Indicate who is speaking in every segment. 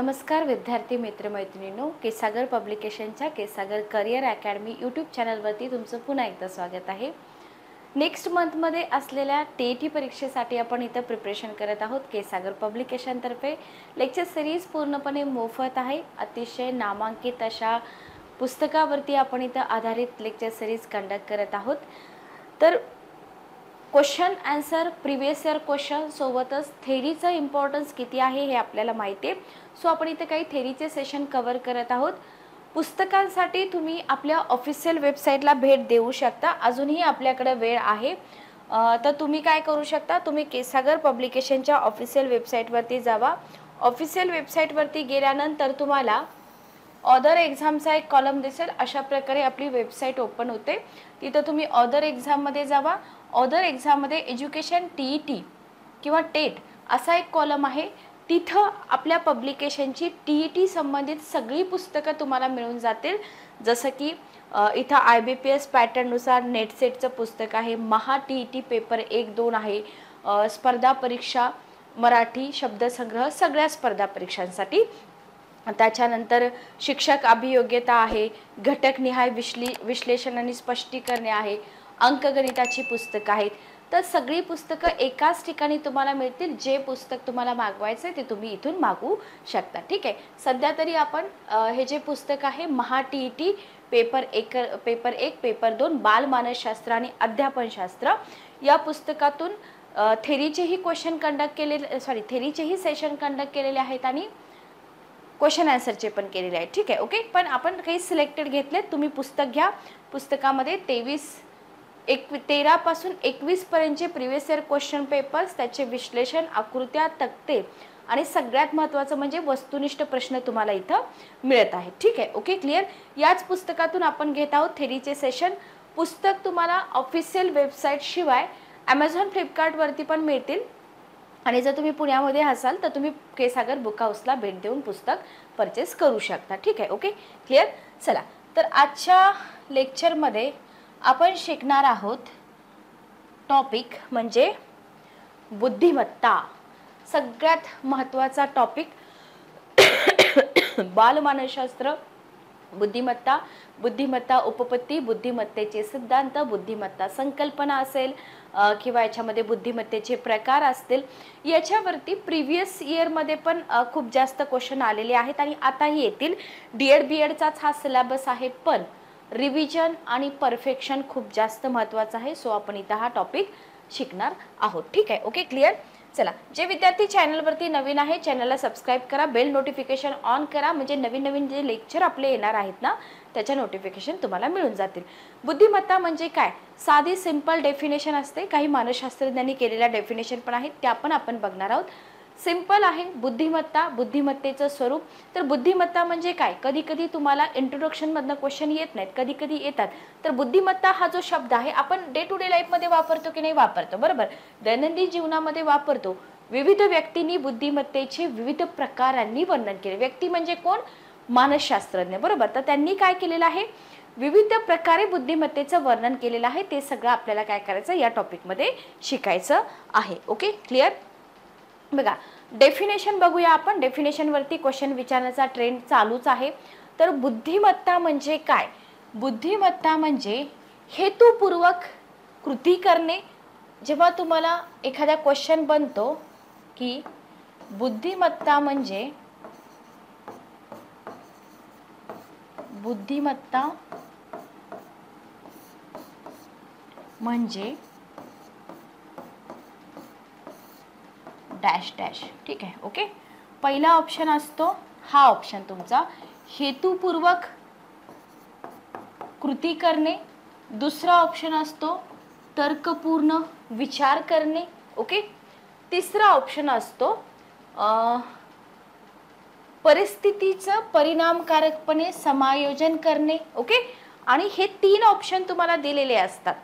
Speaker 1: नमस्कार विद्यार्थी मित्रमैत्रिणींनो, केसागर पब्लिकेशनच्या केसागर करिअर अकॅडमी यूट्यूब चॅनलवरती तुमचं पुन्हा एकदा स्वागत आहे। नेक्स्ट मंथमध्ये असलेल्या टीईटी परीक्षेसाठी आपण इथं प्रिपरेशन करत आहोत। केसागर पब्लिकेशनतर्फे लेक्चर सिरीज पूर्णपणे मोफत आहे। अतिशय नामांकित अशा पुस्तकावरती आपण इथं आधारित लेक्चर सिरीज कंडक्ट करत आहोत। तर question answer previous year question सोबतच थेरीचा इम्पॉर्टन्स किती आहे हे आपल्याला माहिती आहे। सो आपण इथे काही थेरीचे सेशन कव्हर करत आहोत। पुस्तकांसाठी तुम्ही आपल्या ऑफिशियल वेबसाईटला भेट देऊ शकता। अजूनही आपल्याकडे वेळ आहे। तर तुम्ही काय करू शकता, तुम्ही केसागर पब्लिकेशनच्या ऑफिशियल वेबसाईटवरती जावा। ऑफिशियल वेबसाईटवरती गेल्यानंतर तुम्हाला अदर एग्जामचा एक कॉलम दिसेल। अशा प्रकारे आपली वेबसाईट ओपन होते। तिथे तुम्ही अदर एग्जाममध्ये जावा। अदर एग्जाममध्ये एज्युकेशन टीईटी किंवा टेट असा एक कॉलम आहे। तिथं आपल्या पब्लिकेशनची टीईटी संबंधित सगळी पुस्तकं तुम्हाला मिळून जातील। जसं की इथं IBPS पॅटर्ननुसार नेट सेटचं पुस्तक आहे, महा टीईटी पेपर 1-2 आहे, स्पर्धा परीक्षा मराठी शब्दसंग्रह सगळ्या स्पर्धा परीक्षांसाठी। त्याच्यानंतर शिक्षक अभियोग्यता आहे, घटकनिहाय विश्लेषण आणि स्पष्टीकरणे आहे, अंकगणिताची पुस्तकं आहेत। तर सगळी पुस्तकं एकाच ठिकाणी तुम्हाला मिळतील। जे पुस्तक तुम्हाला मागवायचे ते तुम्ही इथून मागवू शकता। ठीक आहे, सध्या तरी आपण हे जे पुस्तक आहे महा टीईटी पेपर 1 पेपर 2 बालमानसशास्त्र आणि अध्यापनशास्त्र या पुस्तकातून थेरीचेही क्वेश्चन कंडक्ट केलेले थेरीचेही सेशन कंडक्ट केलेले आहेत आणि क्वेश्चन आन्सरचे पण केलेले आहेत। ठीक आहे, ओके। पण आपण काही सिलेक्टेड घेतले। तुम्ही पुस्तक घ्या। पुस्तकामध्ये 13 पासून 21 पर्यंतचे प्रीवियस इयर क्वेश्चन पेपर्स, त्याचे विश्लेषण, आकृत्या, तक्ते आणि सगळ्यात महत्त्वाचं म्हणजे वस्तुनिष्ठ प्रश्न तुम्हाला इथं मिळत आहेत। ठीक आहे, ओके, क्लिअर। याच पुस्तकातून आपण घेत आहोत थेरीचे सेशन। पुस्तक तुम्हाला ऑफिशियल वेबसाईट शिवाय Amazon फ्लिपकार्टवरती पण मिळतील आणि जर तुम्ही पुण्यामध्ये असाल तर तुम्ही केसागर बुक हाऊसला भेट देऊन पुस्तक परचेस करू शकता। ठीक आहे, ओके, क्लिअर। चला, तर आजच्या लेक्चरमध्ये आपण शिकणार आहोत टॉपिक म्हणजे बुद्धिमत्ता। सगळ्यात महत्त्वाचा टॉपिक बालमानसशास्त्र, बुद्धिमत्ता, बुद्धिमत्ता उपपत्ती, बुद्धिमत्तेचे सिद्धांत, बुद्धिमत्ता संकल्पना असेल किंवा याच्यामध्ये बुद्धिमत्तेचे प्रकार असतील। याच्यावरती प्रीवियस इयरमध्ये पण खूप जास्त क्वेश्चन आलेले आहेत आणि आताही येतील। डीएड बीएडचाच हा सिलेबस आहे, पण रिव्हिजन आणि परफेक्शन खूप जास्त महत्त्वाचं आहे। सो आपण इथं हा टॉपिक शिकणार आहोत। ठीक आहे, ओके, क्लिअर। चला, जे विद्यार्थी चॅनलवरती नवीन आहे चॅनलला सबस्क्राईब करा, बेल नोटिफिकेशन ऑन करा, म्हणजे नवीन नवीन जे लेक्चर आपले येणार आहेत ना त्याच्या नोटिफिकेशन तुम्हाला मिळून जातील। बुद्धिमत्ता म्हणजे काय, साधी सिंपल डेफिनेशन असते। काही मानसशास्त्रज्ञांनी केलेल्या डेफिनेशन पण आहेत, त्या पण आपण बघणार आहोत। सिंपल आहे बुद्धिमत्ता, बुद्धिमत्तेचं स्वरूप। तर बुद्धिमत्ता म्हणजे काय, कधी कधी तुम्हाला इंट्रोडक्शनमधनं क्वेश्चन येत नाहीत, कधी कधी येतात। तर बुद्धिमत्ता हा जो शब्द आहे आपण डे टू डे लाईफमध्ये वापरतो की नाही, वापरतो, बरोबर, दैनंदिन जीवनामध्ये वापरतो। विविध व्यक्तींनी बुद्धिमत्तेचे विविध प्रकारांनी वर्णन केले। व्यक्ती म्हणजे कोण, मानसशास्त्रज्ञ, बरोबर। तर त्यांनी काय केलेलं आहे, विविध प्रकारे बुद्धिमत्तेचं वर्णन केलेलं आहे। ते सगळं आपल्याला काय करायचं या टॉपिकमध्ये शिकायचं आहे। Okay, clear. बघा, डेफिनेशन बघूया आपण। डेफिनेशनवरती क्वेश्चन विचारण्याचा ट्रेंड चालूच आहे। तर बुद्धिमत्ता म्हणजे काय, बुद्धिमत्ता म्हणजे हेतुपूर्वक कृती करणे। जेव्हा तुम्हाला एखादा क्वेश्चन बनतो की बुद्धिमत्ता म्हणजे डॅश डॅश, ठीक आहे, ओके। पहिला ऑप्शन असतो हा ऑप्शन तुमचा, हेतुपूर्वक कृती करणे। दुसरा ऑप्शन असतो तर्कपूर्ण विचार करणे, ओके। तिसरा ऑप्शन असतो परिस्थितीचं परिणामकारकपणे समायोजन करणे, ओके। आणि हे 3 ऑप्शन तुम्हाला दिलेले असतात।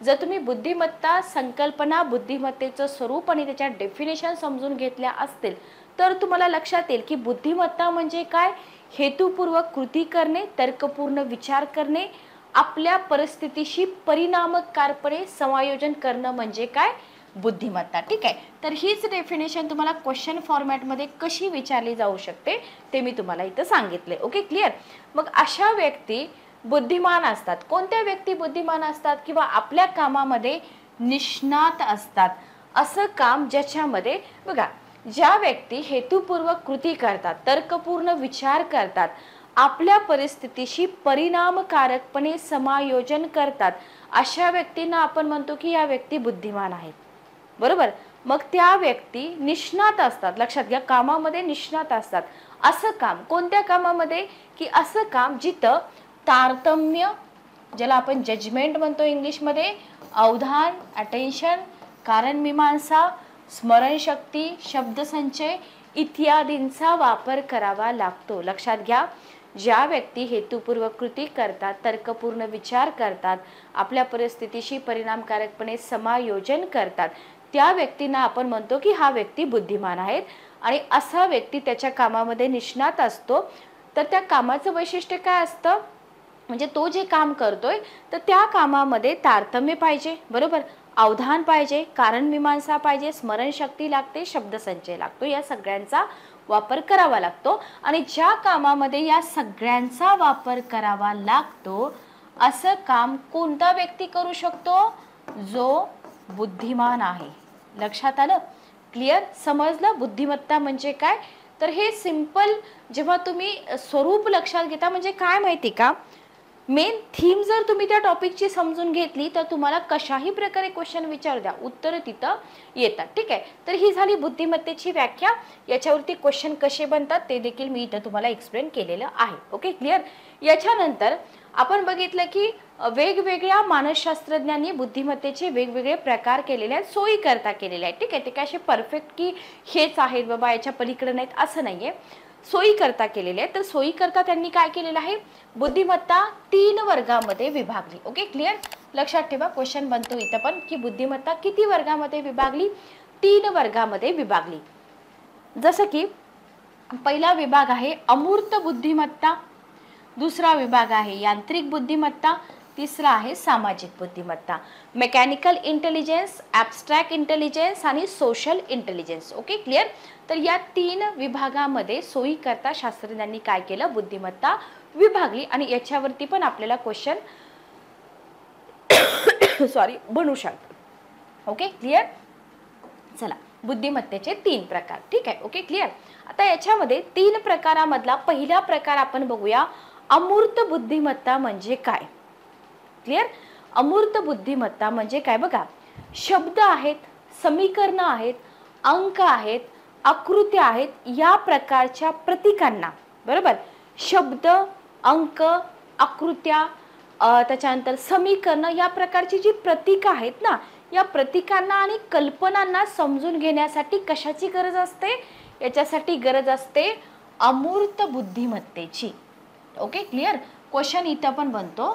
Speaker 1: जर तुम्ही बुद्धिमत्ता संकल्पना, बुद्धिमत्तेचं स्वरूप आणि त्याच्या डेफिनेशन समजून घेतल्या असतील तर तुम्हाला लक्षात येईल की बुद्धिमत्ता म्हणजे काय, हेतुपूर्वक कृती करणे, तर्कपूर्ण विचार करणे, आपल्या परिस्थितीशी परिणामकारकपणे समायोजन करणं म्हणजे काय बुद्धिमत्ता. ठीक आहे, तर हीच डेफिनेशन तुम्हाला क्वेश्चन फॉर्मॅटमध्ये कशी विचारली जाऊ शकते ते मी तुम्हाला इथं सांगितले. Okay, clear. मग अशा व्यक्ती बुद्धिमान असतात. कोणत्या व्यक्ती बुद्धिमान असतात? किंवा आपल्या कामामध्ये निष्णात असतात. असं काम ज्याच्यामध्ये बघा, ज्या व्यक्ती हेतुपूर्वक कृती करतात, तर्कपूर्ण विचार करतात, आपल्या परिस्थितीशी परिणामकारकपणे समायोजन करतात, अशा व्यक्तींना आपण म्हणतो की या व्यक्ती बुद्धिमान आहेत. बरोबर. मग त्या व्यक्ती निष्णात असतात. लक्षात घ्या, कामामध्ये निष्णात असतात. असं काम, कोणत्या कामामध्ये? की असं काम जिथं तारतम्य, ज्याला आपण जजमेंट म्हणतो इंग्लिशमध्ये, अवधान, अटेन्शन, कारणमीमांसा, स्मरणशक्ती, शब्दसंचय इत्यादींचा वापर करावा लागतो. लक्षात घ्या, ज्या व्यक्ती हेतुपूर्वक कृती करतात, तर्कपूर्ण विचार करतात, आपल्या परिस्थितीशी परिणामकारकपणे समायोजन करतात, त्या व्यक्तींना आपण म्हणतो की हा व्यक्ती बुद्धिमान आहेत. आणि असा व्यक्ती त्याच्या कामामध्ये निष्णात असतो. तर त्या कामाचं वैशिष्ट्य काय असतं? म्हणजे तो जे काम करतोय तर त्या कामामध्ये तारतम्य पाहिजे, बरोबर, अवधान पाहिजे, कारणमीमांसा पाहिजे, स्मरणशक्ती लागते, शब्दसंचय लागतो, या सगळ्यांचा वापर करावा लागतो. आणि ज्या कामामध्ये या सगळ्यांचा वापर करावा लागतो असं काम कोणता व्यक्ती करू शकतो? जो बुद्धिमान आहे. लक्षात आलं? क्लिअर? समजलं बुद्धिमत्ता म्हणजे काय? तर हे सिंपल जेव्हा तुम्ही स्वरूप लक्षात घेता, म्हणजे काय माहिती का, मेन थीम जर तुम्ही त्या टॉपिकची समजून घेतली तर तुम्हाला कशाही प्रकारे क्वेश्चन विचारू द्या, उत्तर तिथं येतात. ठीक आहे, तर ही झाली बुद्धिमत्तेची व्याख्या. याच्यावरती क्वेश्चन कसे बनतात ते देखील मी इथं तुम्हाला एक्सप्लेन केलेलं आहे. Okay, clear. याच्यानंतर आपण बघितलं की वेगवेगळ्या मानसशास्त्रज्ञांनी बुद्धिमत्तेचे वेगवेगळे प्रकार केलेले आहेत, सोयी करता केलेले आहेत. ठीक आहे, ते काय असे परफेक्ट की हेच आहेत बाबा, याच्या पलीकडे नाहीत असं नाहीये, सोयी करता केलेले आहेत. तर सोयी करता त्यांनी काय केलेलं आहे? बुद्धिमत्ता 3 वर्गामध्ये विभागली. Okay, clear. लक्षात ठेवा, क्वेश्चन बनतो इथं पण की बुद्धिमत्ता किती वर्गामध्ये विभागली? 3 वर्गामध्ये विभागली. जसं की पहिला विभाग आहे अमूर्त बुद्धिमत्ता, दुसरा विभाग आहे यांत्रिक बुद्धिमत्ता, तिसरा आहे सामाजिक बुद्धिमत्ता. मेकॅनिकल इंटेलिजन्स, ॲब्स्ट्रॅक्ट इंटेलिजन्स आणि सोशल इंटेलिजन्स. Okay, clear. तर या 3 विभागामध्ये सोयी करता शास्त्रज्ञांनी काय केलं? बुद्धिमत्ता विभागली. आणि याच्यावरती पण आपल्याला क्वेश्चन बनू शकतात. Okay, clear. चला, बुद्धिमत्तेचे 3 प्रकार. ठीक आहे, ओके, क्लिअर. आता याच्यामध्ये 3 प्रकारामधला पहिला प्रकार आपण बघूया. अमूर्त बुद्धिमत्ता म्हणजे काय? क्लिअर. अमूर्त बुद्धिमत्ता म्हणजे काय? बघा, शब्द आहेत, समीकरणं आहेत, अंक आहेत, आकृत्या आहेत, या प्रकारच्या प्रतीकांना, बरोबर, शब्द, अंक, आकृत्या, त्याच्यानंतर समीकरणं, या प्रकारची जी प्रतीक आहेत ना, या प्रतीकांना आणि कल्पनांना समजून घेण्यासाठी कशाची गरज असते? याच्यासाठी गरज असते अमूर्त बुद्धिमत्तेची. Okay, clear. क्वेश्चन इथं पण बनतो,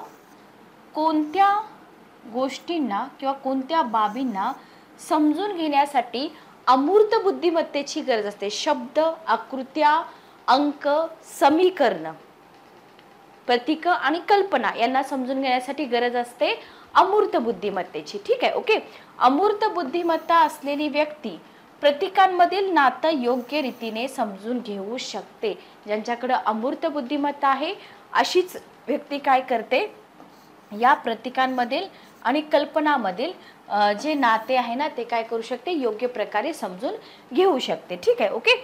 Speaker 1: कोणत्या गोष्टींना किंवा कोणत्या बाबींना समजून घेण्यासाठी अमूर्त बुद्धिमत्तेची गरज असते? शब्द, आकृत्या, अंक, समीकरण, प्रतीक आणि कल्पना यांना समजून घेण्यासाठी गरज असते अमूर्त बुद्धिमत्तेची. ठीक आहे, ओके. अमूर्त बुद्धिमत्ता असलेली व्यक्ती प्रतीकांमधील नातं योग्य रीतीने समजून घेऊ शकते. ज्यांच्याकडे अमूर्त बुद्धिमत्ता आहे अशीच व्यक्ती काय करते? या प्रतीकांमधील आणि कल्पनामधील जे नाते आहे ना ते काय करू शकते? योग्य प्रकारे समजून घेऊ शकते. ठीक आहे, ओके.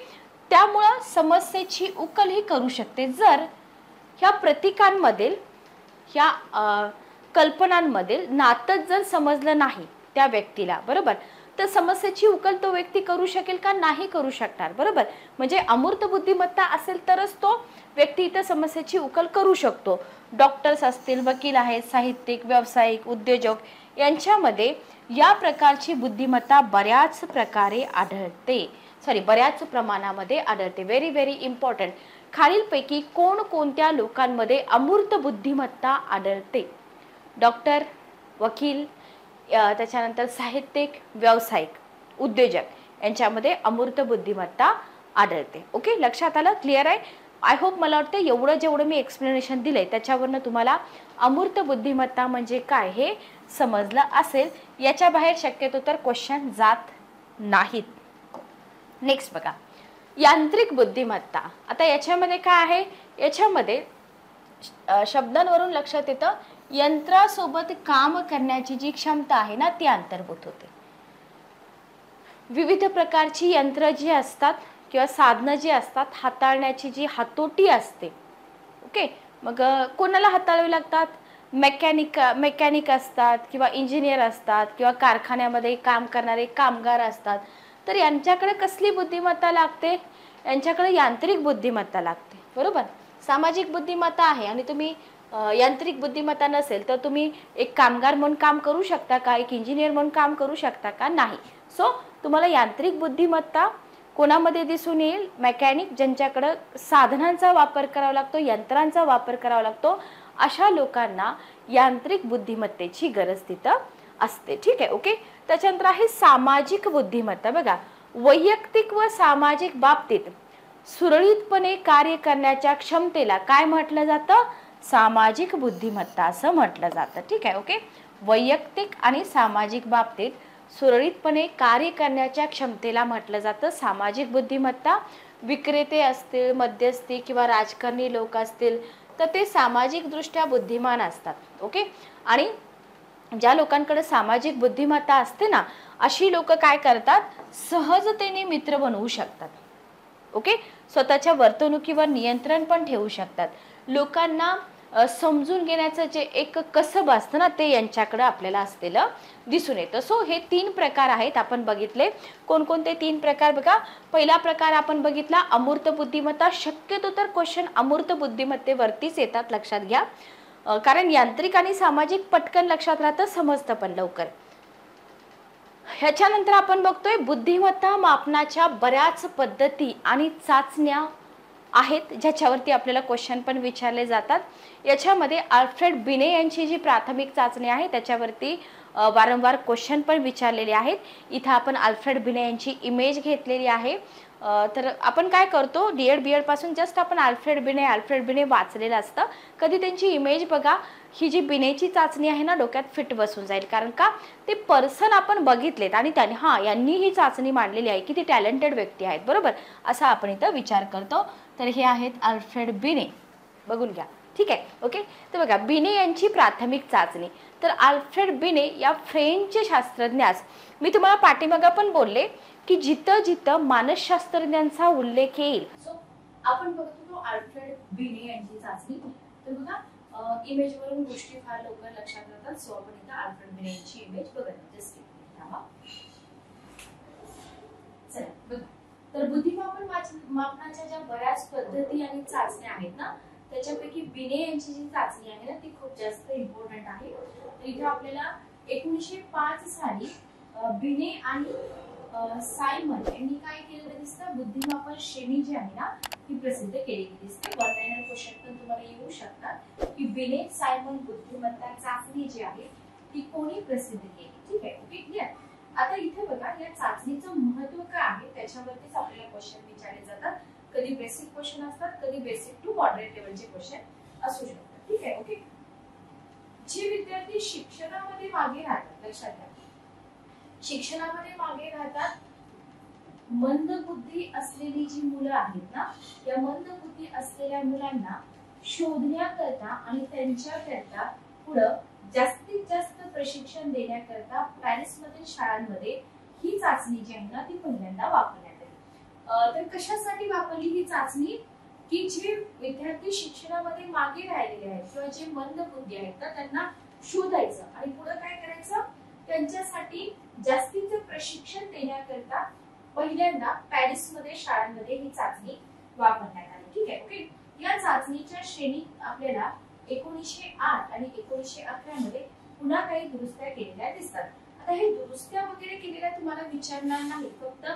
Speaker 1: त्यामुळं समस्येची उकल ही करू शकते. जर ह्या प्रतीकांमधील, ह्या कल्पनांमधील नातं जर समजलं नाही त्या व्यक्तीला, बरोबर, तर समस्येची उकल तो व्यक्ती करू शकेल का? नाही करू शकणार, बरोबर. म्हणजे अमूर्त बुद्धिमत्ता असेल तरच तो व्यक्ती इथं समस्येची उकल करू शकतो. डॉक्टर्स असतील, वकील आहेत, साहित्यिक, व्यावसायिक, उद्योजक यांच्यामध्ये या प्रकारची बुद्धिमत्ता बऱ्याच प्रकारे आढळते, बऱ्याच प्रमाणामध्ये आढळते. Very very important. खालीलपैकी कोणकोणत्या लोकांमध्ये अमूर्त बुद्धिमत्ता आढळते? डॉक्टर, वकील, त्याच्यानंतर साहित्यिक, व्यावसायिक, उद्योजक यांच्यामध्ये अमूर्त बुद्धिमत्ता आढळते. ओके, लक्षात आलं? क्लिअर आहे? आय होप मला वाटतं एवढं जेवढं मी एक्सप्लेनेशन दिलंय त्याच्यावरनं तुम्हाला अमूर्त बुद्धिमत्ता म्हणजे काय हे समजलं असेल. याच्या बाहेर शक्यतो तर क्वेश्चन जात नाहीत. नेक्स्ट बघा, यांत्रिक बुद्धिमत्ता. आता याच्यामध्ये काय आहे, याच्यामध्ये शब्दांवरून लक्षात येतं यंत्रासोबत काम करण्याची जी क्षमता आहे ना ती अंतर्भूत होते. विविध प्रकारची यंत्र जी असतात किंवा साधनं जी असतात हाताळण्याची जी हातोटी असते, ओके, मग कोणाला हाताळावी लागतात, मेकॅनिक असतात किंवा इंजिनियर असतात किंवा कारखान्यामध्ये काम करणारे कामगार असतात. तर यांच्याकडे कसली बुद्धिमत्ता लागते, यांच्याकडे यांत्रिक बुद्धिमत्ता लागते, बरोबर. सामाजिक बुद्धिमत्ता आहे आणि तुम्ही यांत्रिक बुद्धिमत्ता नसेल तर तुम्ही एक कामगार म्हणून काम करू शकता का, एक इंजिनियर म्हणून काम करू शकता का, नाही. सो तुम्हाला यांत्रिक बुद्धिमत्ता कोणामध्ये दिसून येईल, मेकॅनिक, ज्यांच्याकडे साधनांचा वापर करावा लागतो, यंत्रांचा वापर करावा लागतो, अशा लोकांना यांत्रिक बुद्धिमत्तेची गरज तिथं असते. ठीक आहे, ओके. त्याच्यानंतर आहे सामाजिक बुद्धिमत्ता. बघा, वैयक्तिक व सामाजिक बाबतीत सुरळीतपणे कार्य करण्याच्या क्षमतेला काय म्हटलं जातं, सामाजिक बुद्धिमत्ता असं म्हटलं जातं. ठीक आहे, ओके. वैयक्तिक आणि सामाजिक बाबतीत सुरळीतपणे कार्य करण्याच्या क्षमतेला म्हटलं जातं सामाजिक बुद्धिमत्ता. विक्रेते असतील, मध्यस्थी किंवा राजकारणी लोक असतील तर ते सामाजिकदृष्ट्या बुद्धिमान असतात. ओके. आणि ज्या लोकांकडे सामाजिक बुद्धिमत्ता असते ना अशी लोक काय करतात, सहजतेने मित्र बनवू शकतात. ओके. स्वतःच्या वर्तणुकीवर नियंत्रण पण ठेवू शकतात. लोकांना समजून घेण्याचं जे एक कसब असतं ना ते यांच्याकडे आपल्याला असलेलं दिसून येतं. सो हे 3 प्रकार आहेत, आपण बघितले. कोणकोणते 3 प्रकार बघा. पहिला प्रकार आपण बघितला अमूर्त बुद्धिमत्ता. शक्यतो तर क्वेश्चन अमूर्त बुद्धिमत्तेवरतीच येतात, लक्षात घ्या. कारण यांत्रिक आणि सामाजिक पटकन लक्षात राहतं, समजतं पण लवकर. ह्याच्यानंतर आपण बघतोय बुद्धिमत्ता मापनाच्या बऱ्याच पद्धती आणि चाचण्या आहेत ज्याच्यावरती आपल्याला क्वेश्चन पण विचारले जातात. याच्यामध्ये अल्फ्रेड बिने यांची जी प्राथमिक चाचणी आहे त्याच्यावरती वारंवार क्वेश्चन पण विचारलेले आहेत. इथं आपण अल्फ्रेड बिने यांची इमेज घेतलेली आहे. तर आपण काय करतो, डीएड बीएड पासून जस्ट आपण अल्फ्रेड बिने वाचलेलं असतं. कधी त्यांची इमेज बघा. ही जी बिनेची चाचणी आहे ना डोक्यात फिट बसून जाईल, कारण का ते पर्सन आपण बघितलेत आणि त्यांनी यांनी ही चाचणी मांडलेली आहे की ती टॅलेंटेड व्यक्ती आहेत, बरोबर, असा आपण इथं विचार करतो. तर हे आहेत अल्फ्रेड बिने, बघून घ्या. ठीक आहे, ओके. तर बघा, बिने यांची प्राथमिक चाचणी. तर अल्फ्रेड बिने या फ्रेंच शास्त्रज्ञास मी तुम्हाला पाठीमागे पण बोलले की जिथं जिथं मानसशास्त्रज्ञांचा उल्लेख येईल, आपण बघतो तो अल्फ्रेड बिने यांची चाचणी. तर बघा, इमेज वरून गोष्टी फार लवकर लक्षात राहतात. सो आपण इथं अल्फ्रेड बिने यांची इमेज बघत जस्ट थांबा. चला बघा, तर बुद्धिमापन मापनाच्या ज्या बऱ्याच पद्धती आणि चाचण्या आहेत ना त्याच्यापैकी बिने यांची जी चाचणी आहे ना ती खूप जास्त इम्पॉर्टंट आहे. इथे आपल्याला 1905 साली बिने आणि सायमन यांनी काय केलेलं दिसतं, बुद्धिमापन श्रेणी जी आहे ना ती प्रसिद्ध केलेली दिसते. वन लाइनर क्वेश्चन पण तुम्हाला येऊ शकतात की बिने सायमन बुद्धिमत्ता चाचणी जी आहे ती कोणी प्रसिद्ध केली. ठीक आहे, ओके, क्लिअर. आता इथे बघा, या चाचणीचं महत्त्व काय आहे त्याच्यावरतीच आपल्याला क्वेश्चन विचारले जातात. कधी बेसिक क्वेश्चन असतात, कधी बेसिक टू मॉडरेट लेवलचे क्वेश्चन असू शकतात. ठीक आहे, ओके. जे विद्यार्थी शिक्षणामध्ये मागे राहतात, लक्षात घ्या, शिक्षणामध्ये मागे राहतात, मंदबुद्धी असलेली जी मुलं आहेत ना या मंदबुद्धी असलेल्या मुलांना शोधण्याकरता आणि त्यांच्याकरता पुढं जास्तीत जास्त प्रशिक्षण देण्याकरता पॅरिसमधील शाळांमध्ये ही चाचणी जी आहे ना ती पहिल्यांदा वापरण्यात आली. तर कशासाठी वापरली ही चाचणी, की जे विद्यार्थी शिक्षणामध्ये मागे राहिलेले आहेत किंवा जे मंदबुद्धी आहेत ना त्यांना शोधायचं आणि पुढे काय करायचं, त्यांच्यासाठी जास्तीचं प्रशिक्षण देण्याकरता पहिल्यांदा पॅरिसमध्ये शाळांमध्ये ही चाचणी वापरण्यात आली. ठीक आहे, ओके. या चाचणीच्या श्रेणी आपल्याला 1908 आणि 1911 मध्ये पुन्हा काही दुरुस्त्या केलेल्या दिसतात. आता हे दुरुस्त्या वगैरे केलेल्या तुम्हाला विचारणार नाही, फक्त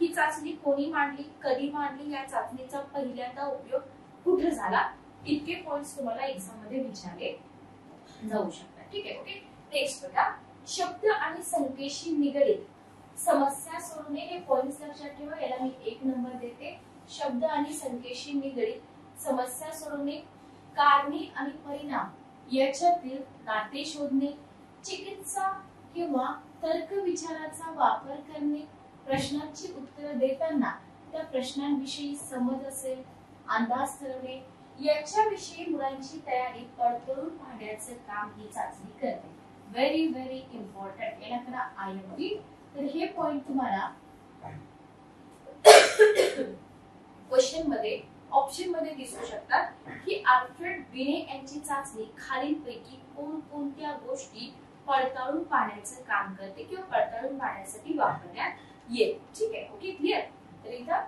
Speaker 1: ही चाचणी कोणी मांडली, कधी मांडली, या चाचणीचा पहिल्यांदा उपयोग कुठे झाला, इतके पॉइंट्स तुम्हाला एक्झाम मध्ये विचारले जाऊ शकतात. ठीक आहे, ओके. नेक्स्ट बघा, शब्द आणि संख्येशी निगडीत समस्या सोडवणे. हे पॉइंट्स लक्षात ठेवा, याला मी 1 नंबर देते. शब्द आणि संख्येशी निगडीत समस्या सोडवणे, कारणे आणि परिणाम याच्यातील नाते शोधणे, चिकित्सा किंवा तर्क विचाराचा वापर करणे, प्रश्नांची उत्तरे देताना त्या प्रश्नांविषयी समज असेल, अंदाज ठरवणे याच्याविषयी मुलांची तयारी पडताळून पाहण्याचे काम ही चाचणी करते. Very very important. याला करा IMP. तर हे पॉइंट तुम्हाला क्वेश्चन मध्ये ऑप्शन मध्ये दिसू शकतात की अल्फ्रेड बिने यांची चाचणी खालीलपैकी कोणकोणत्या गोष्टी पडताळून पाहण्याचं काम करते किंवा पडताळून पाहण्यासाठी वापरण्यात येते. ठीक आहे. Okay, clear. तर इथं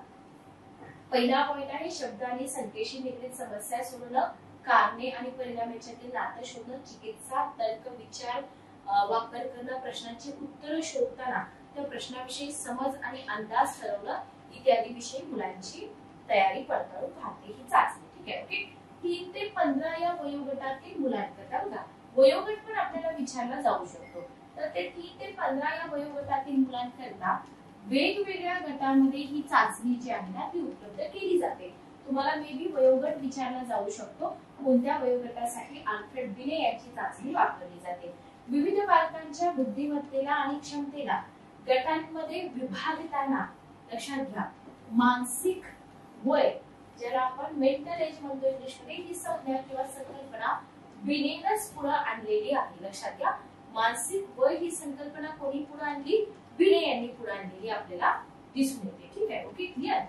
Speaker 1: पहिला पॉइंट आहे शब्द आणि संख्येशी निगडीत समस्या सोडवणं, कारणे आणि परिणाम याच्यातील नातं शोधणं, चिकित्सा तर्क विचार वापर करणं, प्रश्नांची उत्तरं शोधताना त्या प्रश्नाविषयी समज आणि अंदाज ठरवणं इत्यादी विषयी मुलांची तयारी पडताळून पाहते ही चाचणी. ठीक आहे. ओके. 3 ते 15 या वयोगटातील मुलांकरता बघा, वयोगट पण आपल्याला विचारला जाऊ शकतो. तर ते 3 ते 15 या वयोगटातील मुलांकरता वेगवेगळ्या गटांमध्ये ही चाचणी जी आहे ना ती उपलब्ध केली जाते. तुम्हाला मे बी वयोगट विचारला जाऊ शकतो, कोणत्या वयोगटासाठी अल्फ्रेड बिने यांची चाचणी वापरली जाते. विविध बालकांच्या बुद्धिमत्तेला आणि क्षमतेला गटांमध्ये विभागताना लक्षात घ्या, मानसिक वय ज्याला आपण मेंटल एज म्हणतो इंग्लिशमध्ये, ही संज्ञा किंवा संकल्पना बिनेनच पुढे आणलेली आहे. लक्षात घ्या, मानसिक वय ही संकल्पना कोणी पुढे आणली? बिने यांनी पुढे आणलेली आपल्याला दिसून येते. ठीक आहे. Okay, clear.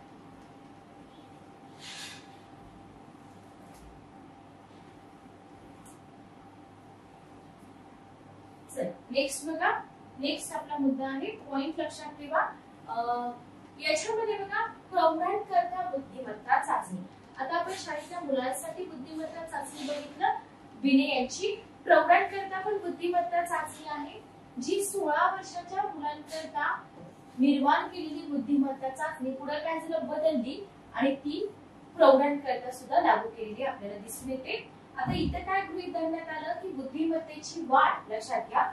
Speaker 1: नेक्स्ट बघा, नेक्स्ट आपला मुद्दा आहे, पॉइंट लक्षात ठेवा. याच्यामध्ये बघा प्रौढांकरता बुद्धिमत्ता चाचणी. आता आपण शाळेतल्या मुलांसाठी बुद्धिमत्ता चाचणी बघितलं बिने यांची. प्रौढांकरता पण बुद्धिमत्ता चाचणी आहे जी 16 वर्षाच्या मुलांकरता निर्माण केलेली बुद्धिमत्ता चाचणी पुढे काय झालं, बदलली आणि ती प्रौढांकरता सुद्धा लागू केलेली आपल्याला दिसून येते. आता इथे काय गृहीत धरण्यात आलं की बुद्धिमत्तेची वाढ लक्षात घ्या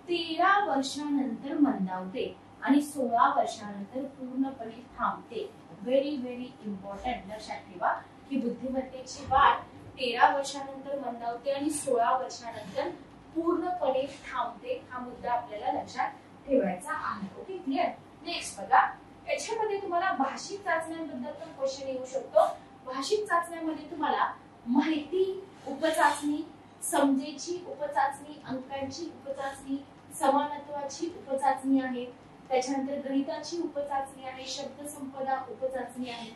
Speaker 1: 13 वर्षानंतर मंदावते आणि 16 वर्षानंतर पूर्णपणे थांबते. Very very important. लक्षात ठेवा की बुद्धिमत्तेची वाढ 13 वर्षानंतर मंदावते आणि 16 वर्षानंतर पूर्णपणे थांबते. हा मुद्दा आपल्याला लक्षात ठेवायचा आहे. Okay, clear. नेक्स्ट बघा, याच्यामध्ये तुम्हाला भाषिक चाचण्यांबद्दल पण क्वेश्चन येऊ शकतो. भाषिक चाचण्यांमध्ये तुम्हाला माहिती उपचाचणी, समजेची उपचाचणी, अंकांची उपचाचणी, समानत्वाची उपचाचणी आहे, त्याच्यानंतर गणिताची उपचाचणी आहे, शब्दसंपदा उपचाचणी आहे.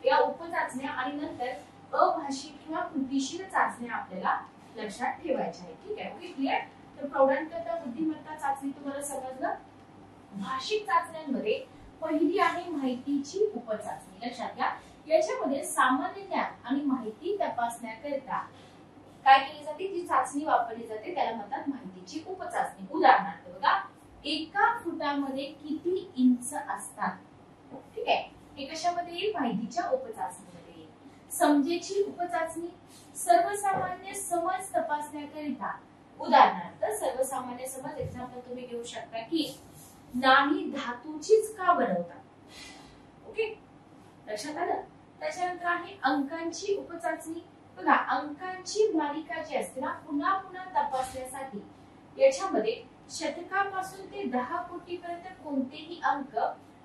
Speaker 1: या उपचाचण्या आणि नंतर अभाषिक किंवा कृतीशील चाचण्या आपल्याला लक्षात ठेवायच्या आहेत. ठीक आहे. Okay, clear. तर प्रौढांकरता बुद्धिमत्ता चाचणी तुम्हाला समजलं. भाषिक चाचण्यांमध्ये पहिली आहे माहितीची उपचाचणी. लक्षात घ्या, याच्यामध्ये सामान्य ज्ञान आणि माहिती तपासण्याकरिता काय केली जाते, जी चाचणी वापरली जाते त्याला म्हणतात माहितीची उपचाचणी. उदाहरणार्थ बघा, 1 फुटामध्ये किती इंच असतात. ठीक आहे. हे कशामध्ये येईल, माहितीच्या उपचाचणीमध्ये येईल. समजेची उपचाचणी, सर्वसामान्य समज तपासण्याकरिता. उदाहरणार्थ सर्वसामान्य समज एक्झाम्पल तुम्ही घेऊ शकता की नाणी धातूचीच का बनवतात. ओके, लक्षात आलं. त्याच्यानंतर आहे अंकांची उपचाचणी. बघा, अंकांची मालिका जी असते ना पुन्हा पुन्हा तपासण्यासाठी याच्यामध्ये शतकापासून ते 10 कोटीपर्यंत कोणतेही अंक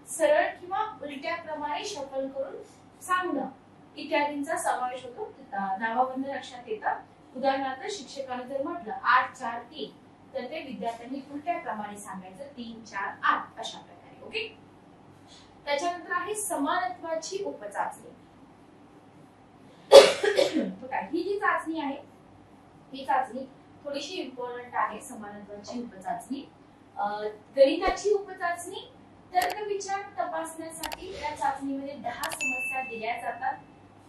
Speaker 1: सरळ किंवा उलट्या क्रमाने शफल करून सांगणं इत्यादींचा समावेश होतो. नावावरून लक्षात येतं. उदाहरणार्थ शिक्षकाने जर म्हटलं 8 4 3 तर ते विद्यार्थ्यांनी उलट्या क्रमाने सांगायचं 3 4 8 अशा प्रकारे. ओके. त्याच्यानंतर आहे समानत्वाची उपचाचणी. ही जी चाचणी आहे ही चाचणी थोडीशी इम्पॉर्टंट आहे. समानत्वाची उपचाचणी, गणिताची उपचाचणी, तर्क विचार तपासण्यासाठी या चाचणीमध्ये 10 समस्या दिल्या जातात,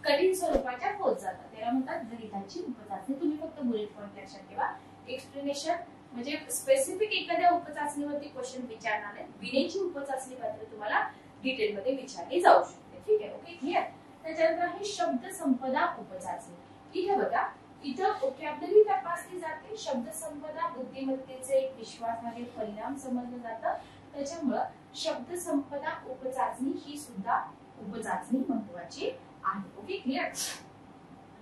Speaker 1: कठीण स्वरूपाच्या होत जातात. त्याला म्हणतात गणिताची उपचाचणी. तुम्ही फक्त बुलेट पॉइंट लक्षात ठेवा. एक्सप्लेनेशन म्हणजे स्पेसिफिक एखाद्या उपचाचणीवरती क्वेश्चन विचारणार नाही. बिनेची उपचाचणी मात्र तुम्हाला डिटेल मध्ये विचारली जाऊ शकते. ठीक आहे. Okay, clear. त्याच्यानंतर आहे शब्द संपदा उपचाचणी. इथे बघा, इथं व्होकॅब्युलरी तपासली जाते. शब्द संपदा बुद्धिमत्तेचे एक विश्वासाने परिणाम समजलं जातं. त्याच्यामुळं शब्द संपदा उपचाचणी ही सुद्धा उपचाचणी महत्वाची आहे. Okay, clear.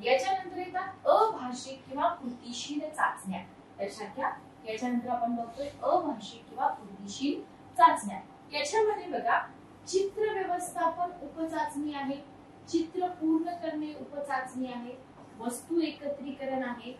Speaker 1: याच्यानंतर येतात अभाषिक किंवा कृतीशील चाचण्या. लक्षात घ्या, याच्यानंतर आपण बघतोय अभाषिक किंवा कृतीशील चाचण्या. याच्यामध्ये बघा चित्र व्यवस्थापन उपचाचणी आहे, चित्र पूर्ण करणे उपचाचणी आहे, वस्तू एकत्रीकरण आहे,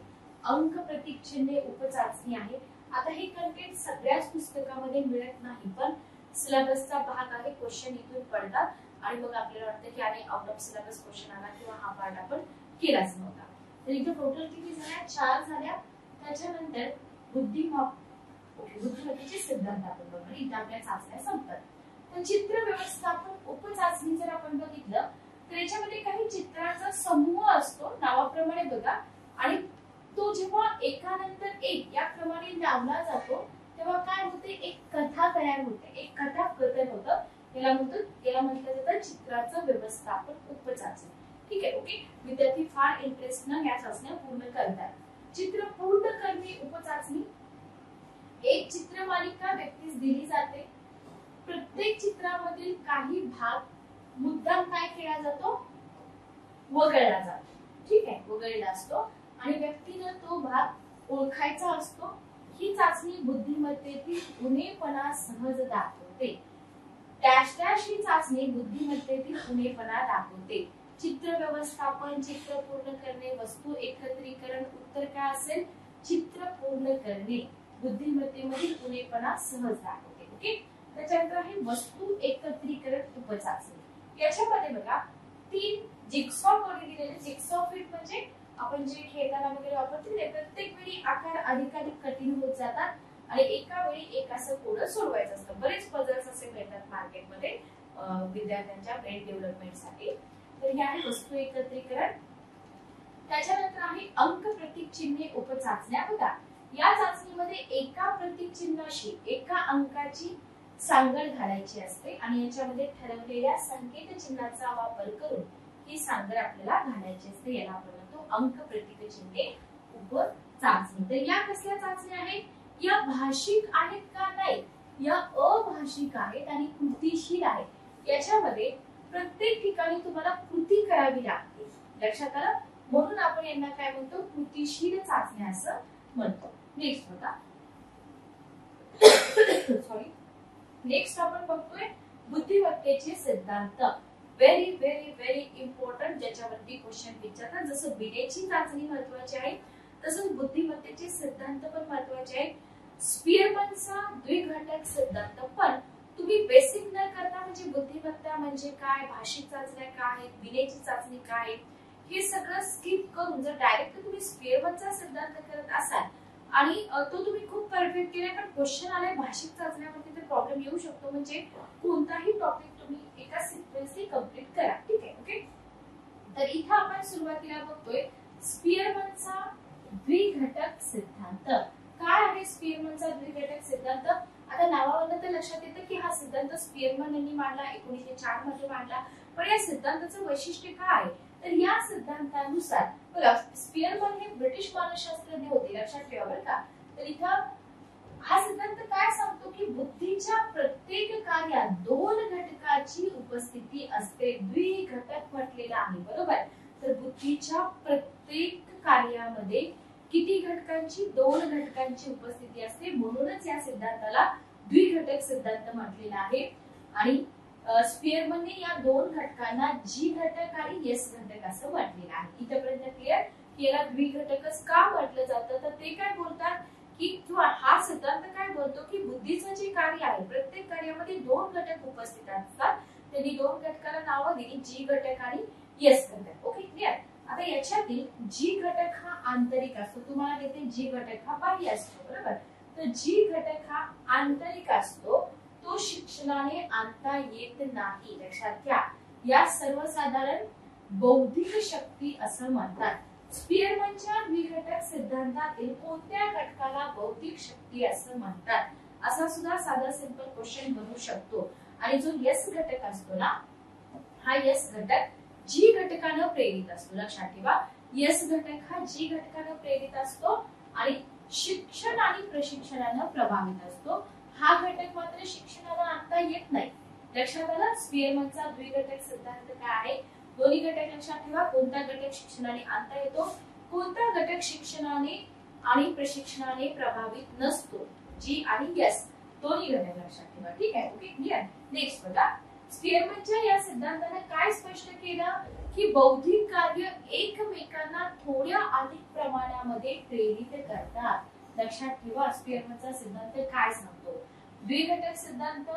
Speaker 1: अंक प्रतीक चिन्हे उपचाचणी आहे. आता हे कंटेंट सगळ्याच पुस्तकामध्ये मिळत नाही, पण सिलेबसचा भाग आहे, क्वेश्चन इथून पडतात आणि मग आपल्याला वाटतं की आणि आउट ऑफ सिलेबस क्वेश्चन आला किंवा हा पार्ट आपण केलाच नव्हता. तर इथे टोटल किती झाल्या? 4 झाल्या. त्याच्यानंतर बुद्धिमत्तेचे सिद्धांत आपण बघणार, इथे आपल्या चाचण्या संपतात. तर चित्र व्यवस्थापन उपचाचणी जर आपण बघितलं तर याच्यामध्ये काही चित्रांचा समूह असतो नावाप्रमाणे बघा, आणि तो जेव्हा एकानंतर एक या क्रमाने लावला जातो तेव्हा काय होते? एक कथा तयार होते, एक कथा कथन होतं. याला म्हटलं जातं चित्राचं व्यवस्थापन उपचाचणी. ठीक आहे, ओके. विद्यार्थी फार इंटरेस्ट न या चाचण्या पूर्ण करतात. चित्र पूर्ण करणे उपचाचणी. एक चित्रमालिका व्यक्तीस दिली जाते, प्रत्येक चित्रामधील काही भाग मुद्दाम काय केला जातो? वगळला जातो. ठीक आहे, वगळला असतो आणि व्यक्तीने तो भाग ओळखायचा असतो. ही चाचणी बुद्धिमत्तेतील उणेपणा सहज दाखवते. डॅश डॅश ही चाचणी बुद्धिमत्तेतील उणेपणा दाखवते. चित्र व्यवस्थापन, चित्र पूर्ण करणे, वस्तू एकत्रीकरण. उत्तर काय असेल? चित्र पूर्ण करणे बुद्धिमत्तेमधील उणेपणा सहज दाखवते. ओके. त्याच्यानंतर आहे वस्तू एकत्रीकरण उपचाचणी. याच्यामध्ये बघा 3 जिगसॉ कोड दिलेले. जिगसॉ फिट म्हणजे आपण जे खेळताना वगैरे वापरतो ते प्रत्येक वेळी आकार अधिकाधिक कठीण होत जातात आणि एका वेळी एक असं कोड सोडवायचं असतं. बरेच पझल्स असे मिळतात मार्केटमध्ये विद्यार्थ्यांच्या ब्रेन डेव्हलपमेंटसाठी. तर हे आहे वस्तू एकत्रीकरण. त्याच्यानंतर आहे अंक प्रतीक चिन्हे उपचाचण्या. बघा या चाचणीमध्ये एका प्रतीक चिन्हाशी एका अंकाची सांगड घालायची असते आणि याच्यामध्ये ठरवलेल्या संकेत चिन्हाचा वापर करून ही सांगड आपल्याला घालायची असते. याला आपण म्हणतो अंक प्रतीक चिन्हे उपचाचणी. तर या कसल्या चाचण्या आहेत? या भाषिक आहेत का? नाही, या अभाषिक आहेत आणि कृतीशील आहेत. याच्यामध्ये प्रत्येक ठिकाणी तुम्हाला कृती करावी लागते. लक्षात आलं? म्हणून आपण यांना काय म्हणतो? कृतीशील चाचण्या असं म्हणतो. नेक्स्ट बघा, सॉरी, नेक्स्ट आपण बघतोय बुद्धिमत्तेचे सिद्धांत. व्हेरी व्हेरी व्हेरी इम्पॉर्टंट, ज्याच्यावरती क्वेश्चन विचारतात. जसं बिनेची चाचणी महत्वाची आहे तसंच बुद्धिमत्तेचे सिद्धांत पण महत्वाचे आहेत. स्पियरमनचा द्विघटक सिद्धांत पण तुम्ही बेसिक न करता म्हणजे बुद्धिमत्ता म्हणजे काय, भाषिक चाचण्या काय आहेत, बिनेची चाचणी काय आहे, हे सगळं स्किप करून जर डायरेक्ट तुम्ही स्पियरमनचा सिद्धांत करत असाल आणि तो तुम्ही खूप परफेक्ट केलाय पण क्वेश्चन आलाय भाषिक चाचण्यामध्ये तर प्रॉब्लेम येऊ शकतो. म्हणजे कोणताही टॉपिक तुम्ही एका सिक्वेन्सली कंप्लीट करा. ठीक आहे, ओके. तर इथं आपण सुरुवातीला बघतोय स्पियरमनचा द्विघटक सिद्धांत. काय आहे स्पियरमनचा द्विघटक सिद्धांत? आता नावावरून तर लक्षात येतं की हा सिद्धांत स्पियरमन यांनी मांडला, 1904 मध्ये मांडला. पण या सिद्धांताचं वैशिष्ट्य काय आहे? तर या सिद्धांतानुसार बघा स्पियरमन हे ब्रिटिश मानसशास्त्रज्ञ होते, लक्षात ठेवा बरं का. तर इथं हा सिद्धांत काय सांगतो की बुद्धीच्या प्रत्येक कार्यात 2 घटकाची उपस्थिती असते. द्विघटक म्हटलेला आहे, बरोबर. तर बुद्धीच्या प्रत्येक कार्यामध्ये किती घटकांची? 2 घटकांची उपस्थिती असते. म्हणूनच या सिद्धांताला द्विघटक सिद्धांत म्हटलेला आहे. आणि स्पियरमनने या 2 घटकांना जी घटक आणि एस घटक असं म्हटलेलं आहे. इथपर्यंत क्लिअर? याला द्विघटकच का म्हटलं जातं? तर ते काय बोलतात की किंवा हा सिद्धांत काय बोलतो की बुद्धीचं जे कार्य आहे प्रत्येक कार्यामध्ये 2 घटक उपस्थित असतात. त्यांनी 2 घटकाला नावं दिली, जी घटक आणि एस घटक. Okay, clear? आता याच्यातील जी घटक हा आंतरिक असतो, तुम्हाला देते जी घटक हा बाह्य असतो, बरोबर. तर जी घटक हा आंतरिक असतो तो शिक्षणाने आणता येत नाही. लक्षात घ्या, या सर्वसाधारण बौद्धिक शक्ती असं म्हणतात. स्पियरमनच्या द्विघटक सिद्धांतातील कोणत्या घटकाला बौद्धिक शक्ती असं म्हणतात? असा सुद्धा साधा सिंपल क्वेश्चन बनवू शकतो. आणि जो एस घटक असतो ना, हा एस घटक जी घटकानं प्रेरित असतो. लक्षात ठेवा, एस घटक हा जी घटकानं प्रेरित असतो आणि शिक्षण आणि प्रशिक्षणानं प्रभावित असतो. हा घटक मात्र शिक्षणाला आणता येत नाही. लक्षात आलं? स्पियरमनचा द्विघटक सिद्धांत काय आहे? दोन्ही घटक लक्षात ठेवा. कोणता घटक शिक्षणाने आणता येतो, कोणता घटक शिक्षणाने आणि प्रशिक्षणाने प्रभावित नसतो. जी आणि यस दोन्ही घटक लक्षात ठेवा. ठीक आहे. Okay clear. नेक्स्ट बघा, स्पियरमनच्या या सिद्धांताने काय स्पष्ट केलं की बौद्धिक कार्य एकमेकांना थोड्या अधिक प्रमाणामध्ये प्रेरित करतात. लक्षात ठेवा स्पियरमनचा सिद्धांत काय सांगतो. द्विघटक सिद्धांत